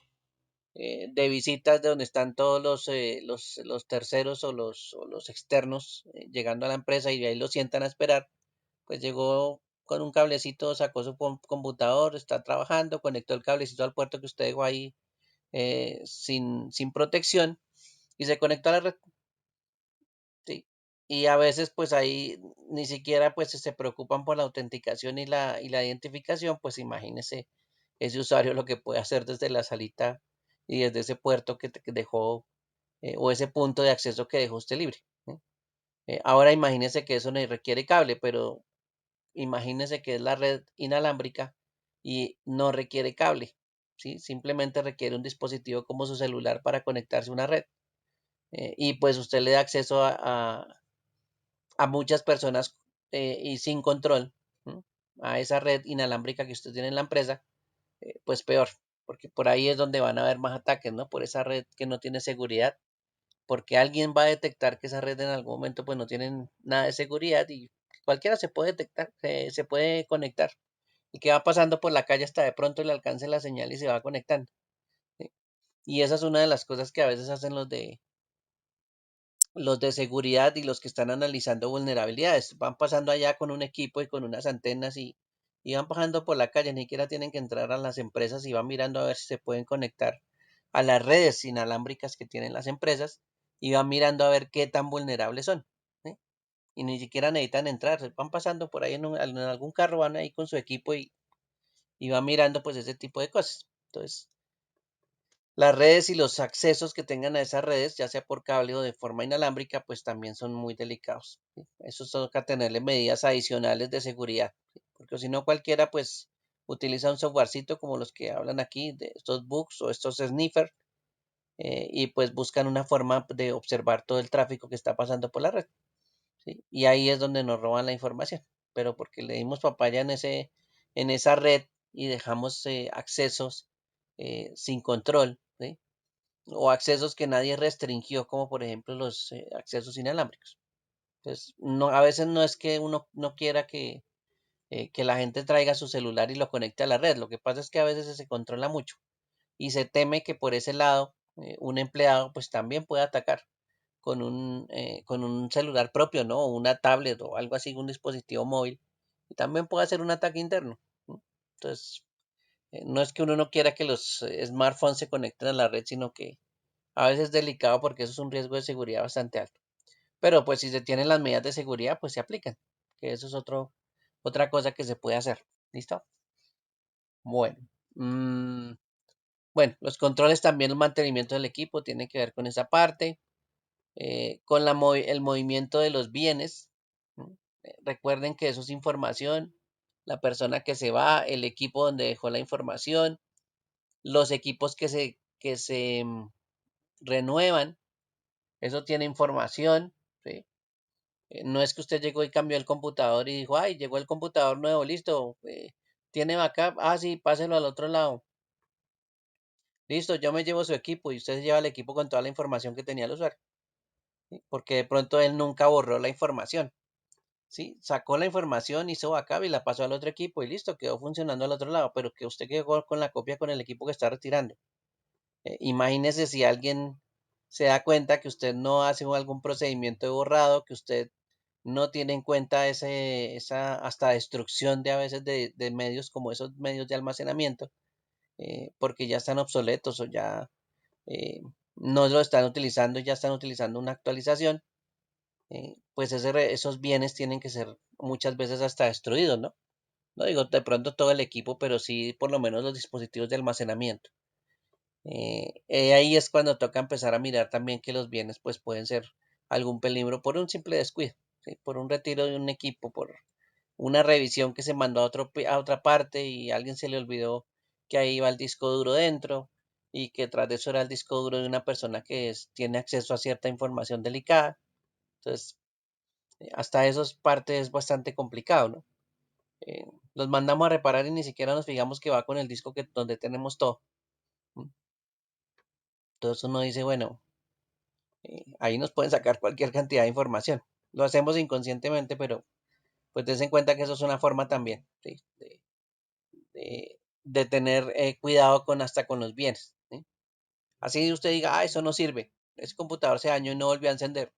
A: visitas de donde están todos los terceros o los externos llegando a la empresa y de ahí lo sientan a esperar. Pues llegó con un cablecito, sacó su computador, está trabajando, conectó el cablecito al puerto que usted dejó ahí sin protección y se conectó a la red. Sí. Y a veces pues ahí ni siquiera pues se preocupan por la autenticación y la identificación, pues imagínese ese usuario lo que puede hacer desde la salita y desde ese puerto que dejó o ese punto de acceso que dejó usted libre. Ahora imagínese que eso no requiere cable, pero imagínese que es la red inalámbrica y no requiere cable, ¿sí? Simplemente requiere un dispositivo como su celular para conectarse a una red. Y pues usted le da acceso a muchas personas y sin control, ¿no? A esa red inalámbrica que usted tiene en la empresa, pues peor, porque por ahí es donde van a haber más ataques, ¿no? Por esa red que no tiene seguridad, porque alguien va a detectar que esa red en algún momento pues no tiene nada de seguridad y cualquiera se puede detectar, se puede conectar y que va pasando por la calle hasta de pronto le alcance la señal y se va conectando, ¿sí? Y esa es una de las cosas que a veces hacen los de seguridad y los que están analizando vulnerabilidades. Van pasando allá con un equipo y con unas antenas y van pasando por la calle, ni siquiera tienen que entrar a las empresas y van mirando a ver si se pueden conectar a las redes inalámbricas que tienen las empresas y van mirando a ver qué tan vulnerables son, ¿sí? Y ni siquiera necesitan entrar, van pasando por ahí en algún carro, van ahí con su equipo y van mirando pues ese tipo de cosas. Entonces, las redes y los accesos que tengan a esas redes, ya sea por cable o de forma inalámbrica, pues también son muy delicados, ¿sí? Eso toca tenerle medidas adicionales de seguridad, ¿sí? Porque si no cualquiera pues utiliza un softwarecito como los que hablan aquí, de estos bugs o estos sniffer, y pues buscan una forma de observar todo el tráfico que está pasando por la red, ¿sí? Y ahí es donde nos roban la información, pero porque le dimos papaya en esa red y dejamos accesos sin control, ¿sí? O accesos que nadie restringió, como por ejemplo los accesos inalámbricos. Entonces, no, a veces no es que uno no quiera que la gente traiga su celular y lo conecte a la red, lo que pasa es que a veces se controla mucho y se teme que por ese lado un empleado pues también pueda atacar con un celular propio, ¿no? O una tablet o algo así, un dispositivo móvil, y también puede hacer un ataque interno, ¿no? Entonces, no es que uno no quiera que los smartphones se conecten a la red, sino que a veces es delicado porque eso es un riesgo de seguridad bastante alto. Pero pues si se tienen las medidas de seguridad, pues se aplican, que eso es otra cosa que se puede hacer. ¿Listo? Bueno. mm, bueno, los controles también, el mantenimiento del equipo tiene que ver con esa parte, con el movimiento de los bienes. ¿No? Recuerden que eso es información, la persona que se va, el equipo donde dejó la información, los equipos que se renuevan, eso tiene información, ¿sí? No es que usted llegó y cambió el computador y dijo, ay, llegó el computador nuevo, listo, tiene backup, ah, sí, páselo al otro lado. Listo, yo me llevo su equipo y usted se lleva el equipo con toda la información que tenía el usuario, ¿sí? Porque de pronto él nunca borró la información, ¿sí? Sacó la información, hizo backup y la pasó al otro equipo y listo, quedó funcionando al otro lado, pero que usted quedó con la copia con el equipo que está retirando. Imagínese si alguien se da cuenta que usted no hace algún procedimiento de borrado, que usted no tiene en cuenta esa hasta destrucción de a veces de medios como esos medios de almacenamiento, porque ya están obsoletos o ya eh, no lo están utilizando y ya están utilizando una actualización, pues esos bienes tienen que ser muchas veces hasta destruidos, ¿no? No digo de pronto todo el equipo, pero sí por lo menos los dispositivos de almacenamiento. Ahí es cuando toca empezar a mirar también que los bienes pues pueden ser algún peligro por un simple descuido, ¿sí? Por un retiro de un equipo, por una revisión que se mandó a otra parte y a alguien se le olvidó que ahí iba el disco duro dentro y que tras de eso era el disco duro de una persona que tiene acceso a cierta información delicada. Entonces, hasta eso es parte es bastante complicado, ¿no? Los mandamos a reparar y ni siquiera nos fijamos que va con el disco donde tenemos todo. ¿No? Entonces uno dice, bueno, ahí nos pueden sacar cualquier cantidad de información. Lo hacemos inconscientemente, pero pues des en cuenta que eso es una forma también, ¿sí? De tener cuidado hasta con los bienes, ¿sí? Así usted diga, ah, eso no sirve, ese computador se dañó y no volvió a encender.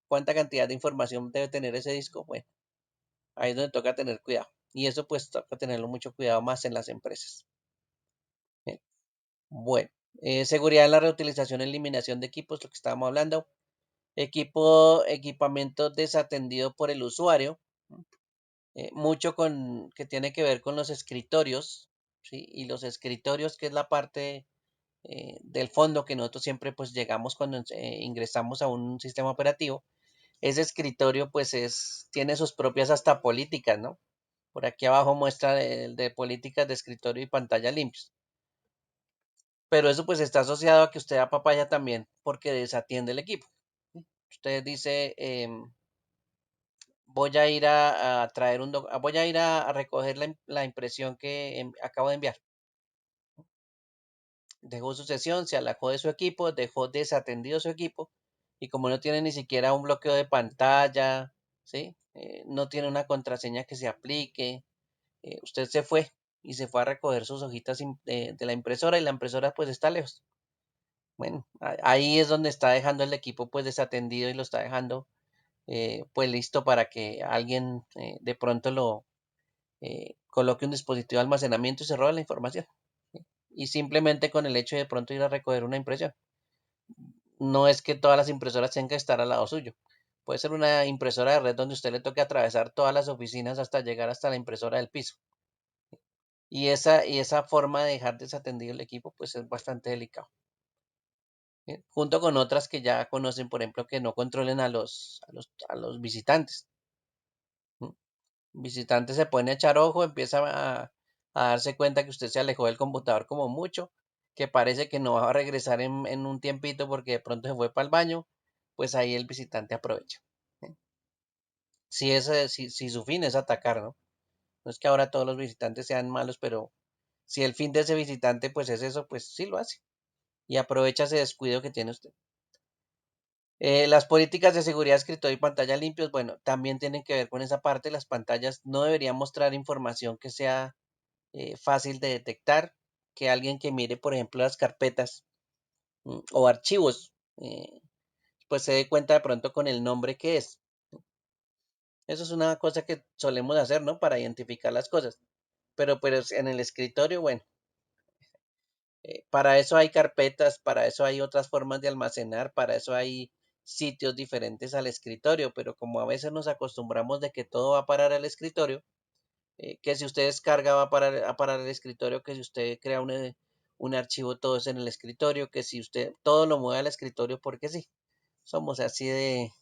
A: ¿Cuánta cantidad de información debe tener ese disco? Bueno, ahí es donde toca tener cuidado. Y eso pues toca tenerlo mucho cuidado más en las empresas. Bien. Bueno, seguridad en la reutilización y eliminación de equipos, lo que estábamos hablando. Equipamiento desatendido por el usuario, ¿no? Mucho que tiene que ver con los escritorios, ¿sí? Y los escritorios, que es la parte del fondo que nosotros siempre pues llegamos cuando ingresamos a un sistema operativo, ese escritorio pues tiene sus propias hasta políticas, ¿no? Por aquí abajo muestra de políticas de escritorio y pantalla limpios. Pero eso pues está asociado a que usted da papaya también porque desatiende el equipo. Usted dice, voy a ir a traer voy a ir a recoger la impresión que acabo de enviar. Dejó su sesión, se alejó de su equipo, dejó desatendido su equipo y como no tiene ni siquiera un bloqueo de pantalla, ¿sí? No tiene una contraseña que se aplique, usted se fue y se fue a recoger sus hojitas de la impresora y la impresora pues está lejos. Bueno, ahí es donde está dejando el equipo pues desatendido y lo está dejando pues listo para que alguien de pronto lo coloque un dispositivo de almacenamiento y se robe la información. ¿Sí? Y simplemente con el hecho de pronto ir a recoger una impresión. No es que todas las impresoras tengan que estar al lado suyo. Puede ser una impresora de red donde usted le toque atravesar todas las oficinas hasta llegar hasta la impresora del piso. Y esa forma de dejar desatendido el equipo, pues es bastante delicado. Junto con otras que ya conocen, por ejemplo, que no controlen a los visitantes. ¿Mm? Visitante se pone a echar ojo, empieza a darse cuenta que usted se alejó del computador como mucho, que parece que no va a regresar en un tiempito porque de pronto se fue para el baño, pues ahí el visitante aprovecha. ¿Sí? Si su fin es atacar, ¿no? No es que ahora todos los visitantes sean malos, pero si el fin de ese visitante pues es eso, pues sí lo hace y aprovecha ese descuido que tiene usted. Las políticas de seguridad de escritorio y pantalla limpios, bueno, también tienen que ver con esa parte. Las pantallas no deberían mostrar información que sea fácil de detectar, que alguien que mire, por ejemplo, las carpetas o archivos, pues se dé cuenta de pronto con el nombre que es. Eso es una cosa que solemos hacer, ¿no? Para identificar las cosas. Pero en el escritorio, bueno, para eso hay carpetas, para eso hay otras formas de almacenar, para eso hay sitios diferentes al escritorio, pero como a veces nos acostumbramos de que todo va a parar al escritorio, que si usted descarga va a parar el escritorio, que si usted crea un archivo todo es en el escritorio, que si usted todo lo mueve al escritorio porque sí. Somos así de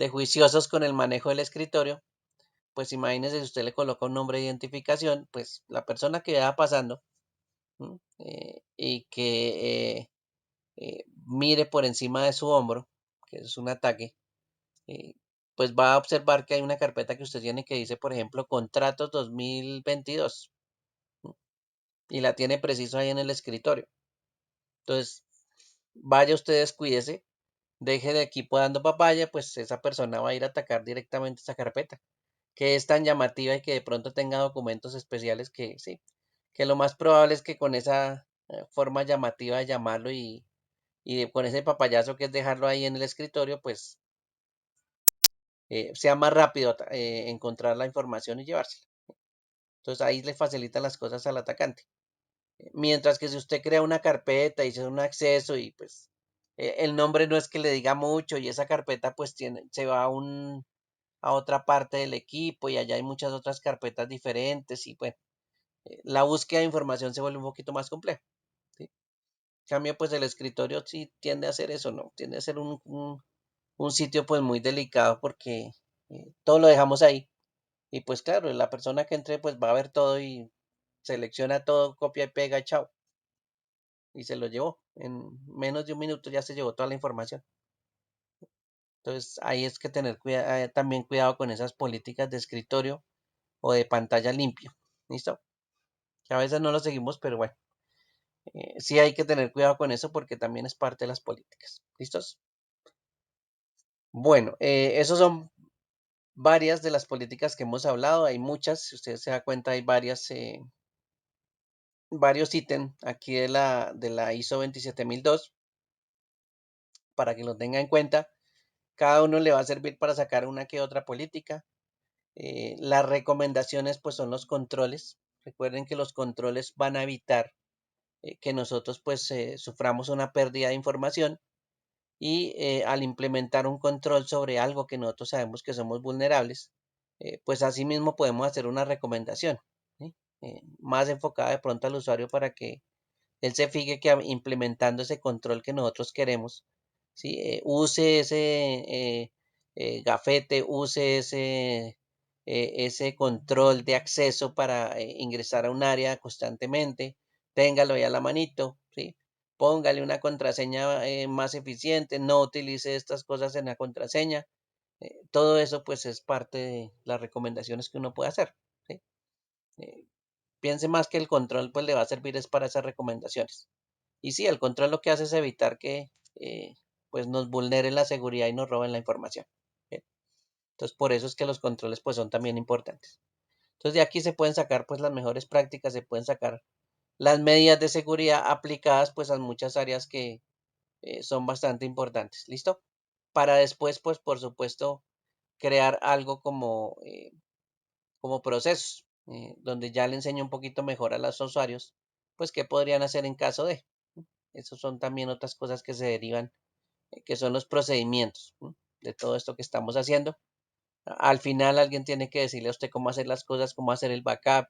A: juiciosos con el manejo del escritorio. Pues imagínese si usted le coloca un nombre de identificación, pues la persona que va pasando y que mire por encima de su hombro, que es un ataque, eh, pues va a observar que hay una carpeta que usted tiene que dice, por ejemplo, contratos 2022 y la tiene preciso ahí en el escritorio. Entonces, vaya usted, descuídese, deje de equipo dando papaya, pues esa persona va a ir a atacar directamente esa carpeta, que es tan llamativa y que de pronto tenga documentos especiales que sí, que lo más probable es que con esa forma llamativa de llamarlo y con ese papayazo que es dejarlo ahí en el escritorio, pues sea más rápido encontrar la información y llevársela. Entonces ahí le facilita las cosas al atacante. Mientras que si usted crea una carpeta y hace un acceso y pues el nombre no es que le diga mucho y esa carpeta pues se va a otra parte del equipo y allá hay muchas otras carpetas diferentes y bueno, la búsqueda de información se vuelve un poquito más compleja. ¿Sí? En cambio pues el escritorio sí tiende a hacer eso, ¿no? Tiende a ser un sitio pues muy delicado porque todo lo dejamos ahí y pues claro, la persona que entre pues va a ver todo y selecciona todo, copia y pega y chao. Y se lo llevó. En menos de un minuto ya se llevó toda la información. Entonces ahí es que tener también cuidado con esas políticas de escritorio o de pantalla limpia. ¿Listo? Que a veces no lo seguimos, pero bueno, sí hay que tener cuidado con eso porque también es parte de las políticas. ¿Listos? Bueno, esos son varias de las políticas que hemos hablado. Hay muchas, si usted se da cuenta, hay varios ítems aquí de la ISO 27002 para que lo tenga en cuenta. Cada uno le va a servir para sacar una que otra política. Las recomendaciones pues son los controles. Recuerden que los controles van a evitar que nosotros pues suframos una pérdida de información y al implementar un control sobre algo que nosotros sabemos que somos vulnerables, pues asimismo podemos hacer una recomendación, ¿sí? Más enfocada de pronto al usuario para que él se fije que implementando ese control que nosotros queremos, ¿sí? Use ese gafete, use ese control de acceso para ingresar a un área constantemente, téngalo ahí a la manito, ¿sí? Póngale una contraseña más eficiente, no utilice estas cosas en la contraseña. Todo eso pues es parte de las recomendaciones que uno puede hacer, ¿sí? Eh, Piense más que el control pues le va a servir es para esas recomendaciones. Y sí, el control lo que hace es evitar que pues nos vulneren la seguridad y nos roben la información. ¿Bien? Entonces, por eso es que los controles pues son también importantes. Entonces, de aquí se pueden sacar pues las mejores prácticas, se pueden sacar las medidas de seguridad aplicadas pues a muchas áreas que son bastante importantes. ¿Listo? Para después pues por supuesto crear algo como procesos, donde ya le enseño un poquito mejor a los usuarios pues qué podrían hacer en caso de. Esos son también otras cosas que se derivan que son los procedimientos, ¿no? De todo esto que estamos haciendo. Al final alguien tiene que decirle a usted cómo hacer las cosas, cómo hacer el backup,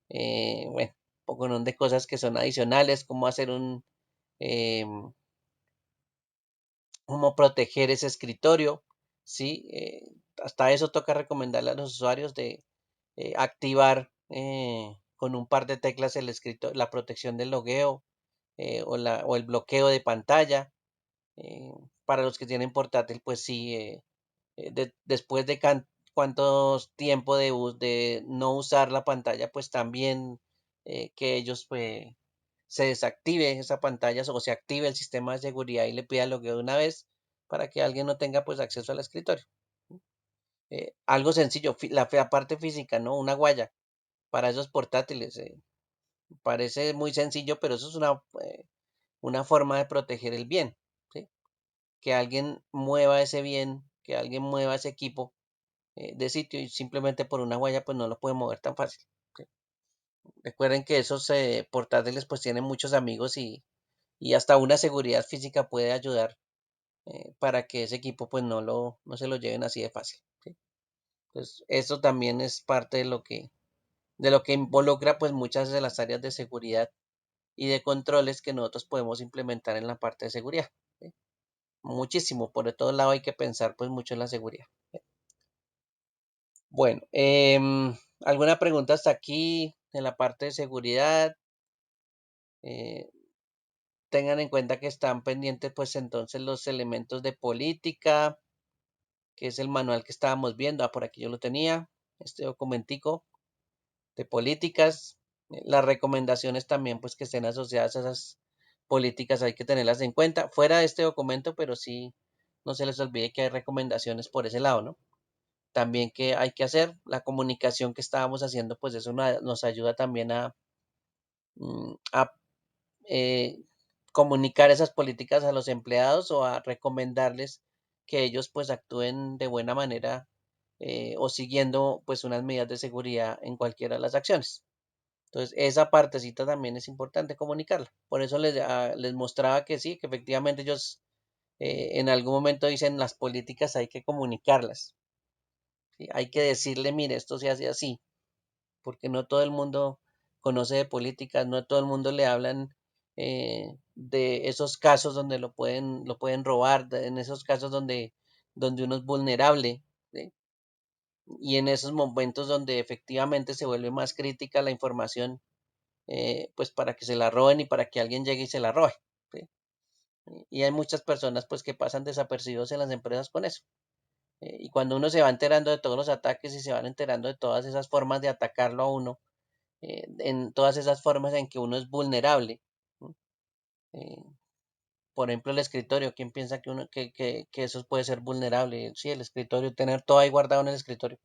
A: bueno, un poco de cosas que son adicionales, cómo hacer eh, cómo proteger ese escritorio, ¿sí? Hasta eso toca recomendarle a los usuarios de activar con un par de teclas el escritorio, la protección del logueo o el bloqueo de pantalla. Eh, para los que tienen portátil, pues sí, después de cuántos tiempo de no usar la pantalla, pues también que ellos se desactive esa pantalla o se active el sistema de seguridad y le pida logueo de una vez para que alguien no tenga pues acceso al escritorio. Algo sencillo, la parte física, ¿no? Una guaya para esos portátiles. Parece muy sencillo, pero eso es una forma de proteger el bien, ¿sí? Que alguien mueva ese bien, que alguien mueva ese equipo de sitio y simplemente por una huella pues no lo puede mover tan fácil. ¿Sí? Recuerden que esos portátiles pues tienen muchos amigos y hasta una seguridad física puede ayudar para que ese equipo pues no se lo lleven así de fácil. ¿Sí? Entonces eso también es parte de lo que involucra pues muchas de las áreas de seguridad y de controles que nosotros podemos implementar en la parte de seguridad. ¿Sí? Muchísimo, por todo lado hay que pensar pues mucho en la seguridad. Bueno, ¿alguna pregunta hasta aquí en la parte de seguridad? Eh, Tengan en cuenta que están pendientes pues entonces los elementos de política, que es el manual que estábamos viendo. Por aquí yo lo tenía, este documentico de políticas. Las recomendaciones también pues que estén asociadas a esas políticas hay que tenerlas en cuenta. Fuera de este documento, pero sí, no se les olvide que hay recomendaciones por ese lado, ¿no? También que hay que hacer la comunicación que estábamos haciendo, pues eso nos ayuda también a eh, comunicar esas políticas a los empleados o a recomendarles que ellos pues actúen de buena manera o siguiendo pues unas medidas de seguridad en cualquiera de las acciones. Entonces, esa partecita también es importante comunicarla. Por eso les mostraba que sí, que efectivamente ellos en algún momento dicen las políticas hay que comunicarlas. ¿Sí? Hay que decirle, mire, esto se hace así, porque no todo el mundo conoce de políticas, no todo el mundo le hablan de esos casos donde lo pueden robar, en esos casos donde uno es vulnerable, ¿sí? Y en esos momentos donde efectivamente se vuelve más crítica la información, pues para que se la roben y para que alguien llegue y se la robe, ¿sí? Y hay muchas personas pues que pasan desapercibidos en las empresas con eso. Y cuando uno se va enterando de todos los ataques y se van enterando de todas esas formas de atacarlo a uno, en todas esas formas en que uno es vulnerable. ¿No? Eh, por ejemplo, el escritorio, ¿quién piensa que eso puede ser vulnerable? Sí, el escritorio, tener todo ahí guardado en el escritorio.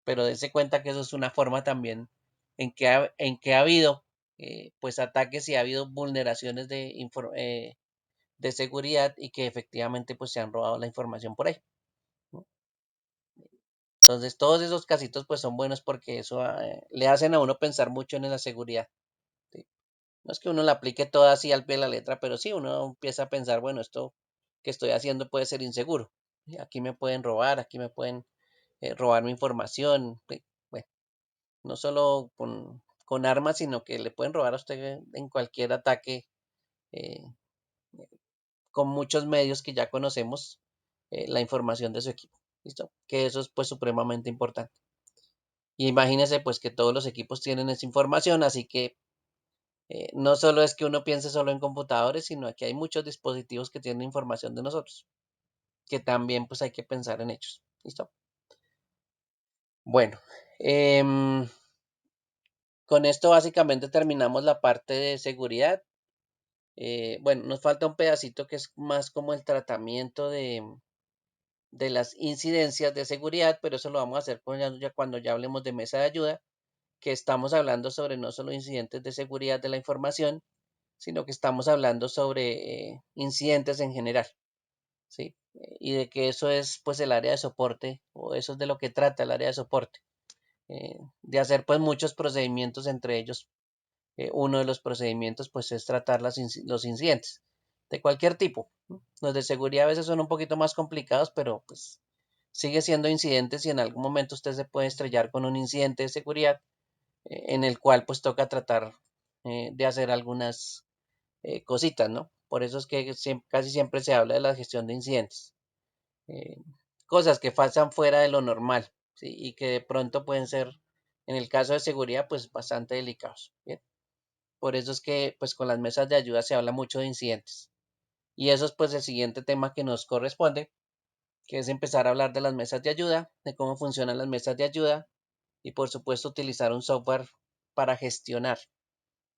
A: Pero dése cuenta que eso es una forma también en que ha habido pues ataques y ha habido vulneraciones de seguridad y que efectivamente pues se han robado la información por ahí. ¿No? Entonces todos esos casitos pues son buenos porque eso le hacen a uno pensar mucho en la seguridad. ¿Sí? No es que uno la aplique toda así al pie de la letra, pero sí, uno empieza a pensar, bueno, esto que estoy haciendo puede ser inseguro. ¿Sí? Aquí me pueden robar, aquí me pueden robar mi información. ¿Sí? Bueno, no solo con armas, sino que le pueden robar a usted en cualquier ataque eh, con muchos medios que ya conocemos la información de su equipo. ¿Listo? Que eso es pues supremamente importante. Y imagínese pues que todos los equipos tienen esa información, así que no solo es que uno piense solo en computadores, sino que hay muchos dispositivos que tienen información de nosotros, que también pues hay que pensar en ellos. ¿Listo? Bueno, em, con esto básicamente terminamos la parte de seguridad. Bueno, nos falta un pedacito que es más como el tratamiento de las incidencias de seguridad, pero eso lo vamos a hacer cuando ya hablemos de mesa de ayuda, que estamos hablando sobre no solo incidentes de seguridad de la información, sino que estamos hablando sobre incidentes en general, ¿sí? Y de que eso es pues el área de soporte, o eso es de lo que trata el área de soporte, de hacer pues muchos procedimientos, entre ellos uno de los procedimientos pues es tratar los incidentes de cualquier tipo. Los de seguridad a veces son un poquito más complicados, pero pues sigue siendo incidentes y en algún momento usted se puede estrellar con un incidente de seguridad en el cual pues toca tratar de hacer algunas cositas, ¿no? Por eso es que casi siempre se habla de la gestión de incidentes. eh, Cosas que pasan fuera de lo normal, ¿sí? Y que de pronto pueden ser, en el caso de seguridad, pues bastante delicados. ¿Bien? Por eso es que pues con las mesas de ayuda se habla mucho de incidentes. Y eso es pues el siguiente tema que nos corresponde, que es empezar a hablar de las mesas de ayuda, de cómo funcionan las mesas de ayuda y por supuesto utilizar un software para gestionar.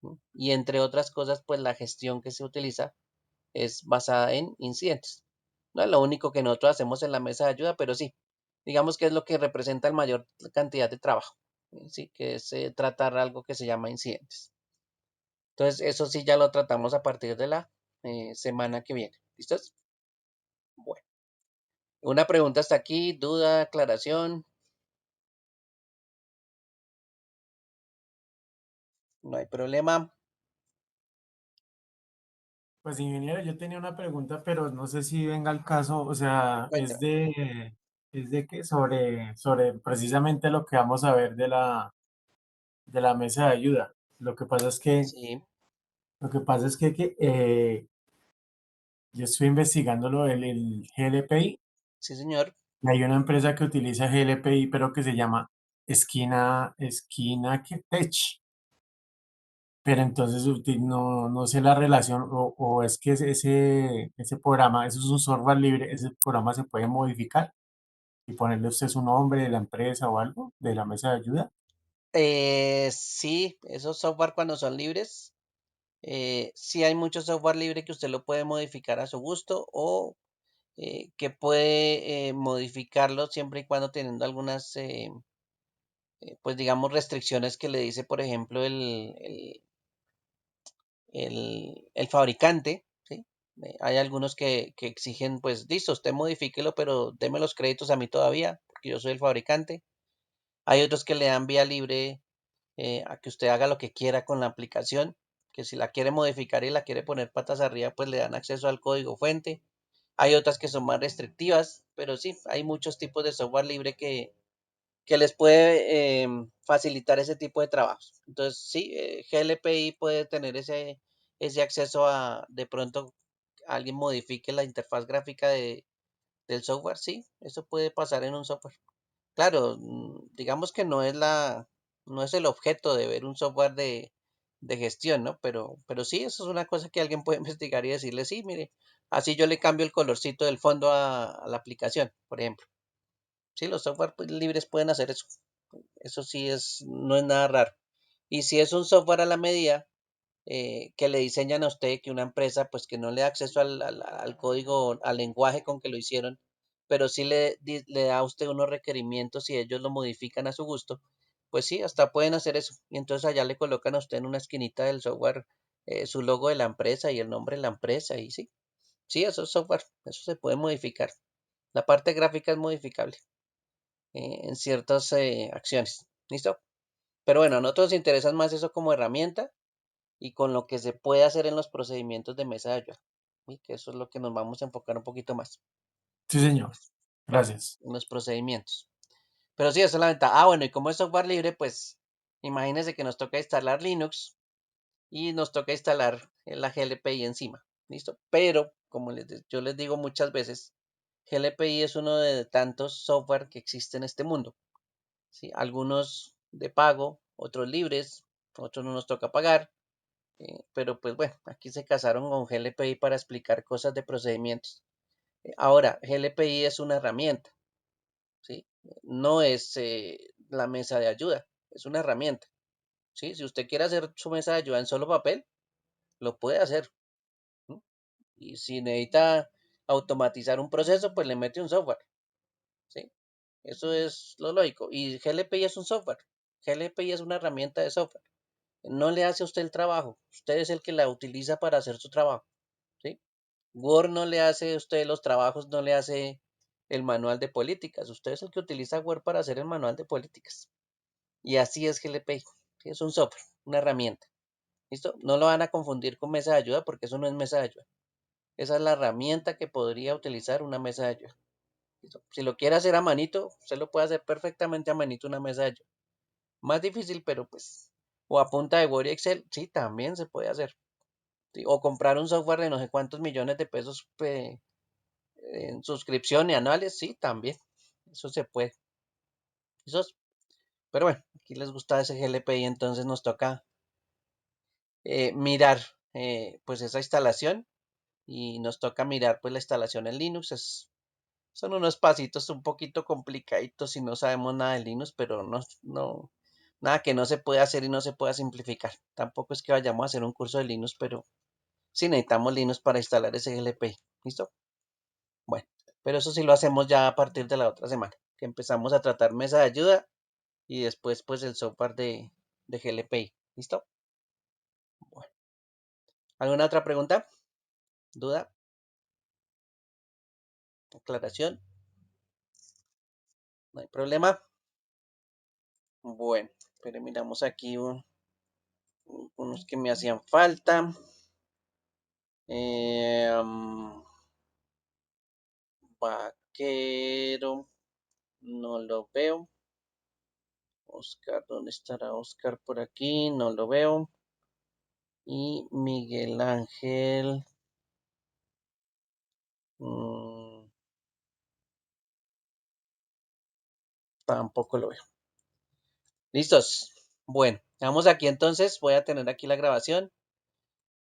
A: ¿No? Y entre otras cosas, pues la gestión que se utiliza es basada en incidentes. No es lo único que nosotros hacemos en la mesa de ayuda, pero sí, digamos que es lo que representa el mayor cantidad de trabajo, ¿sí? Que es tratar algo que se llama incidentes. Entonces, eso sí ya lo tratamos a partir de la semana que viene. ¿Listos? Bueno, una pregunta hasta aquí, duda, aclaración, no hay problema.
C: Pues ingeniero, yo tenía una pregunta, pero no sé si venga al caso, o sea,
A: Cuéntame.
C: es de que sobre precisamente lo que vamos a ver de la mesa de ayuda. Lo que pasa es que,
A: Sí,
C: lo que pasa es yo estoy investigando lo del el GLPI
A: sí, señor.
C: y hay una empresa que utiliza GLPI, pero que se llama Esquina que Tech. Pero entonces no sé la relación o es que ese programa, eso es un software libre, ese programa se puede modificar y ponerle usted su nombre de la empresa o algo, de la mesa de ayuda.
A: Sí, esos software cuando son libres, sí hay mucho software libre que usted lo puede modificar a su gusto o que puede modificarlo siempre y cuando teniendo algunas, pues digamos, restricciones que le dice, por ejemplo, el fabricante, ¿sí? Hay algunos que exigen, pues, listo, usted modifíquelo, pero deme los créditos a mí todavía, porque yo soy el fabricante. Hay otros que le dan vía libre a que usted haga lo que quiera con la aplicación, que si la quiere modificar y la quiere poner patas arriba, pues le dan acceso al código fuente. Hay otras que son más restrictivas, pero sí, hay muchos tipos de software libre que les puede facilitar ese tipo de trabajos. Entonces, sí, GLPI puede tener ese acceso a, de pronto, alguien modifique la interfaz gráfica del software, sí, eso puede pasar en un software. Claro, digamos que no es el objeto de ver un software de gestión, ¿no? Pero sí, eso es una cosa que alguien puede investigar y decirle, sí, mire, así yo le cambio el colorcito del fondo a la aplicación, por ejemplo. Sí, los software pues, libres pueden hacer eso. Eso sí es, no es nada raro. Y si es un software a la medida que le diseñan a usted, que una empresa pues que no le da acceso al código, al lenguaje con que lo hicieron, pero sí le da a usted unos requerimientos y ellos lo modifican a su gusto, pues sí, hasta pueden hacer eso. Y entonces allá le colocan a usted en una esquinita del software su logo de la empresa y el nombre de la empresa y sí, sí, eso es software, eso se puede modificar. La parte gráfica es modificable en ciertas acciones. ¿Listo? Pero bueno, a nosotros nos interesa más eso como herramienta y con lo que se puede hacer en los procedimientos de mesa de ayuda. Y que eso es lo que nos vamos a enfocar un poquito más
C: Sí, señor. Gracias.
A: en los procedimientos. Pero sí, esa es la ventaja. Ah, bueno, y como es software libre, pues imagínense que nos toca instalar Linux y nos toca instalar la GLPI encima. ¿Listo? Pero como yo les digo muchas veces, GLPI es uno de tantos software que existe en este mundo, ¿sí? Algunos de pago, otros libres, otros no nos toca pagar, pero pues bueno, aquí se casaron con GLPI para explicar cosas de procedimientos. Ahora, GLPI es una herramienta, ¿sí? No es la mesa de ayuda, es una herramienta, ¿sí? Si usted quiere hacer su mesa de ayuda en solo papel, lo puede hacer, ¿no? Y si necesita automatizar un proceso, pues le mete un software, ¿sí? Eso es lo lógico. Y GLPI es un software. GLPI es una herramienta de software. No le hace a usted el trabajo. Usted es el que la utiliza para hacer su trabajo, ¿sí? Word no le hace a usted los trabajos, no le hace el manual de políticas. Usted es el que utiliza Word para hacer el manual de políticas. Y así es GLPI. ¿Sí? Es un software, una herramienta. ¿Listo? No lo van a confundir con mesa de ayuda porque eso no es mesa de ayuda. Esa es la herramienta que podría utilizar una mesa de ayuda. ¿Listo? Si lo quiere hacer a manito, usted lo puede hacer perfectamente a manito una mesa de ayuda. Más difícil, pero pues, o a punta de Word y Excel, sí, también se puede hacer. ¿Sí? O comprar un software de no sé cuántos millones de pesos en suscripción y anuales, sí, también. Eso se puede. Eso pero bueno, aquí les gusta ese GLPI, entonces nos toca mirar pues esa instalación y nos toca mirar pues la instalación en Linux. Son unos pasitos un poquito complicaditos si no sabemos nada de Linux, pero nada que no se pueda hacer y no se pueda simplificar. Tampoco es que vayamos a hacer un curso de Linux, pero sí necesitamos Linux para instalar ese GLPI. ¿Listo? Bueno, pero eso sí lo hacemos ya a partir de la otra semana, que empezamos a tratar mesa de ayuda y después pues el software de GLPI. ¿Listo? Bueno, ¿alguna otra pregunta? ¿Duda? ¿Aclaración? ¿No hay problema? Bueno, pero miramos aquí unos que me hacían falta. Vaquero, no lo veo. Oscar, ¿dónde estará Oscar por aquí? No lo veo. Y Miguel Ángel, mm, tampoco lo veo. ¿Listos? Bueno, vamos aquí entonces. Voy a tener aquí la grabación.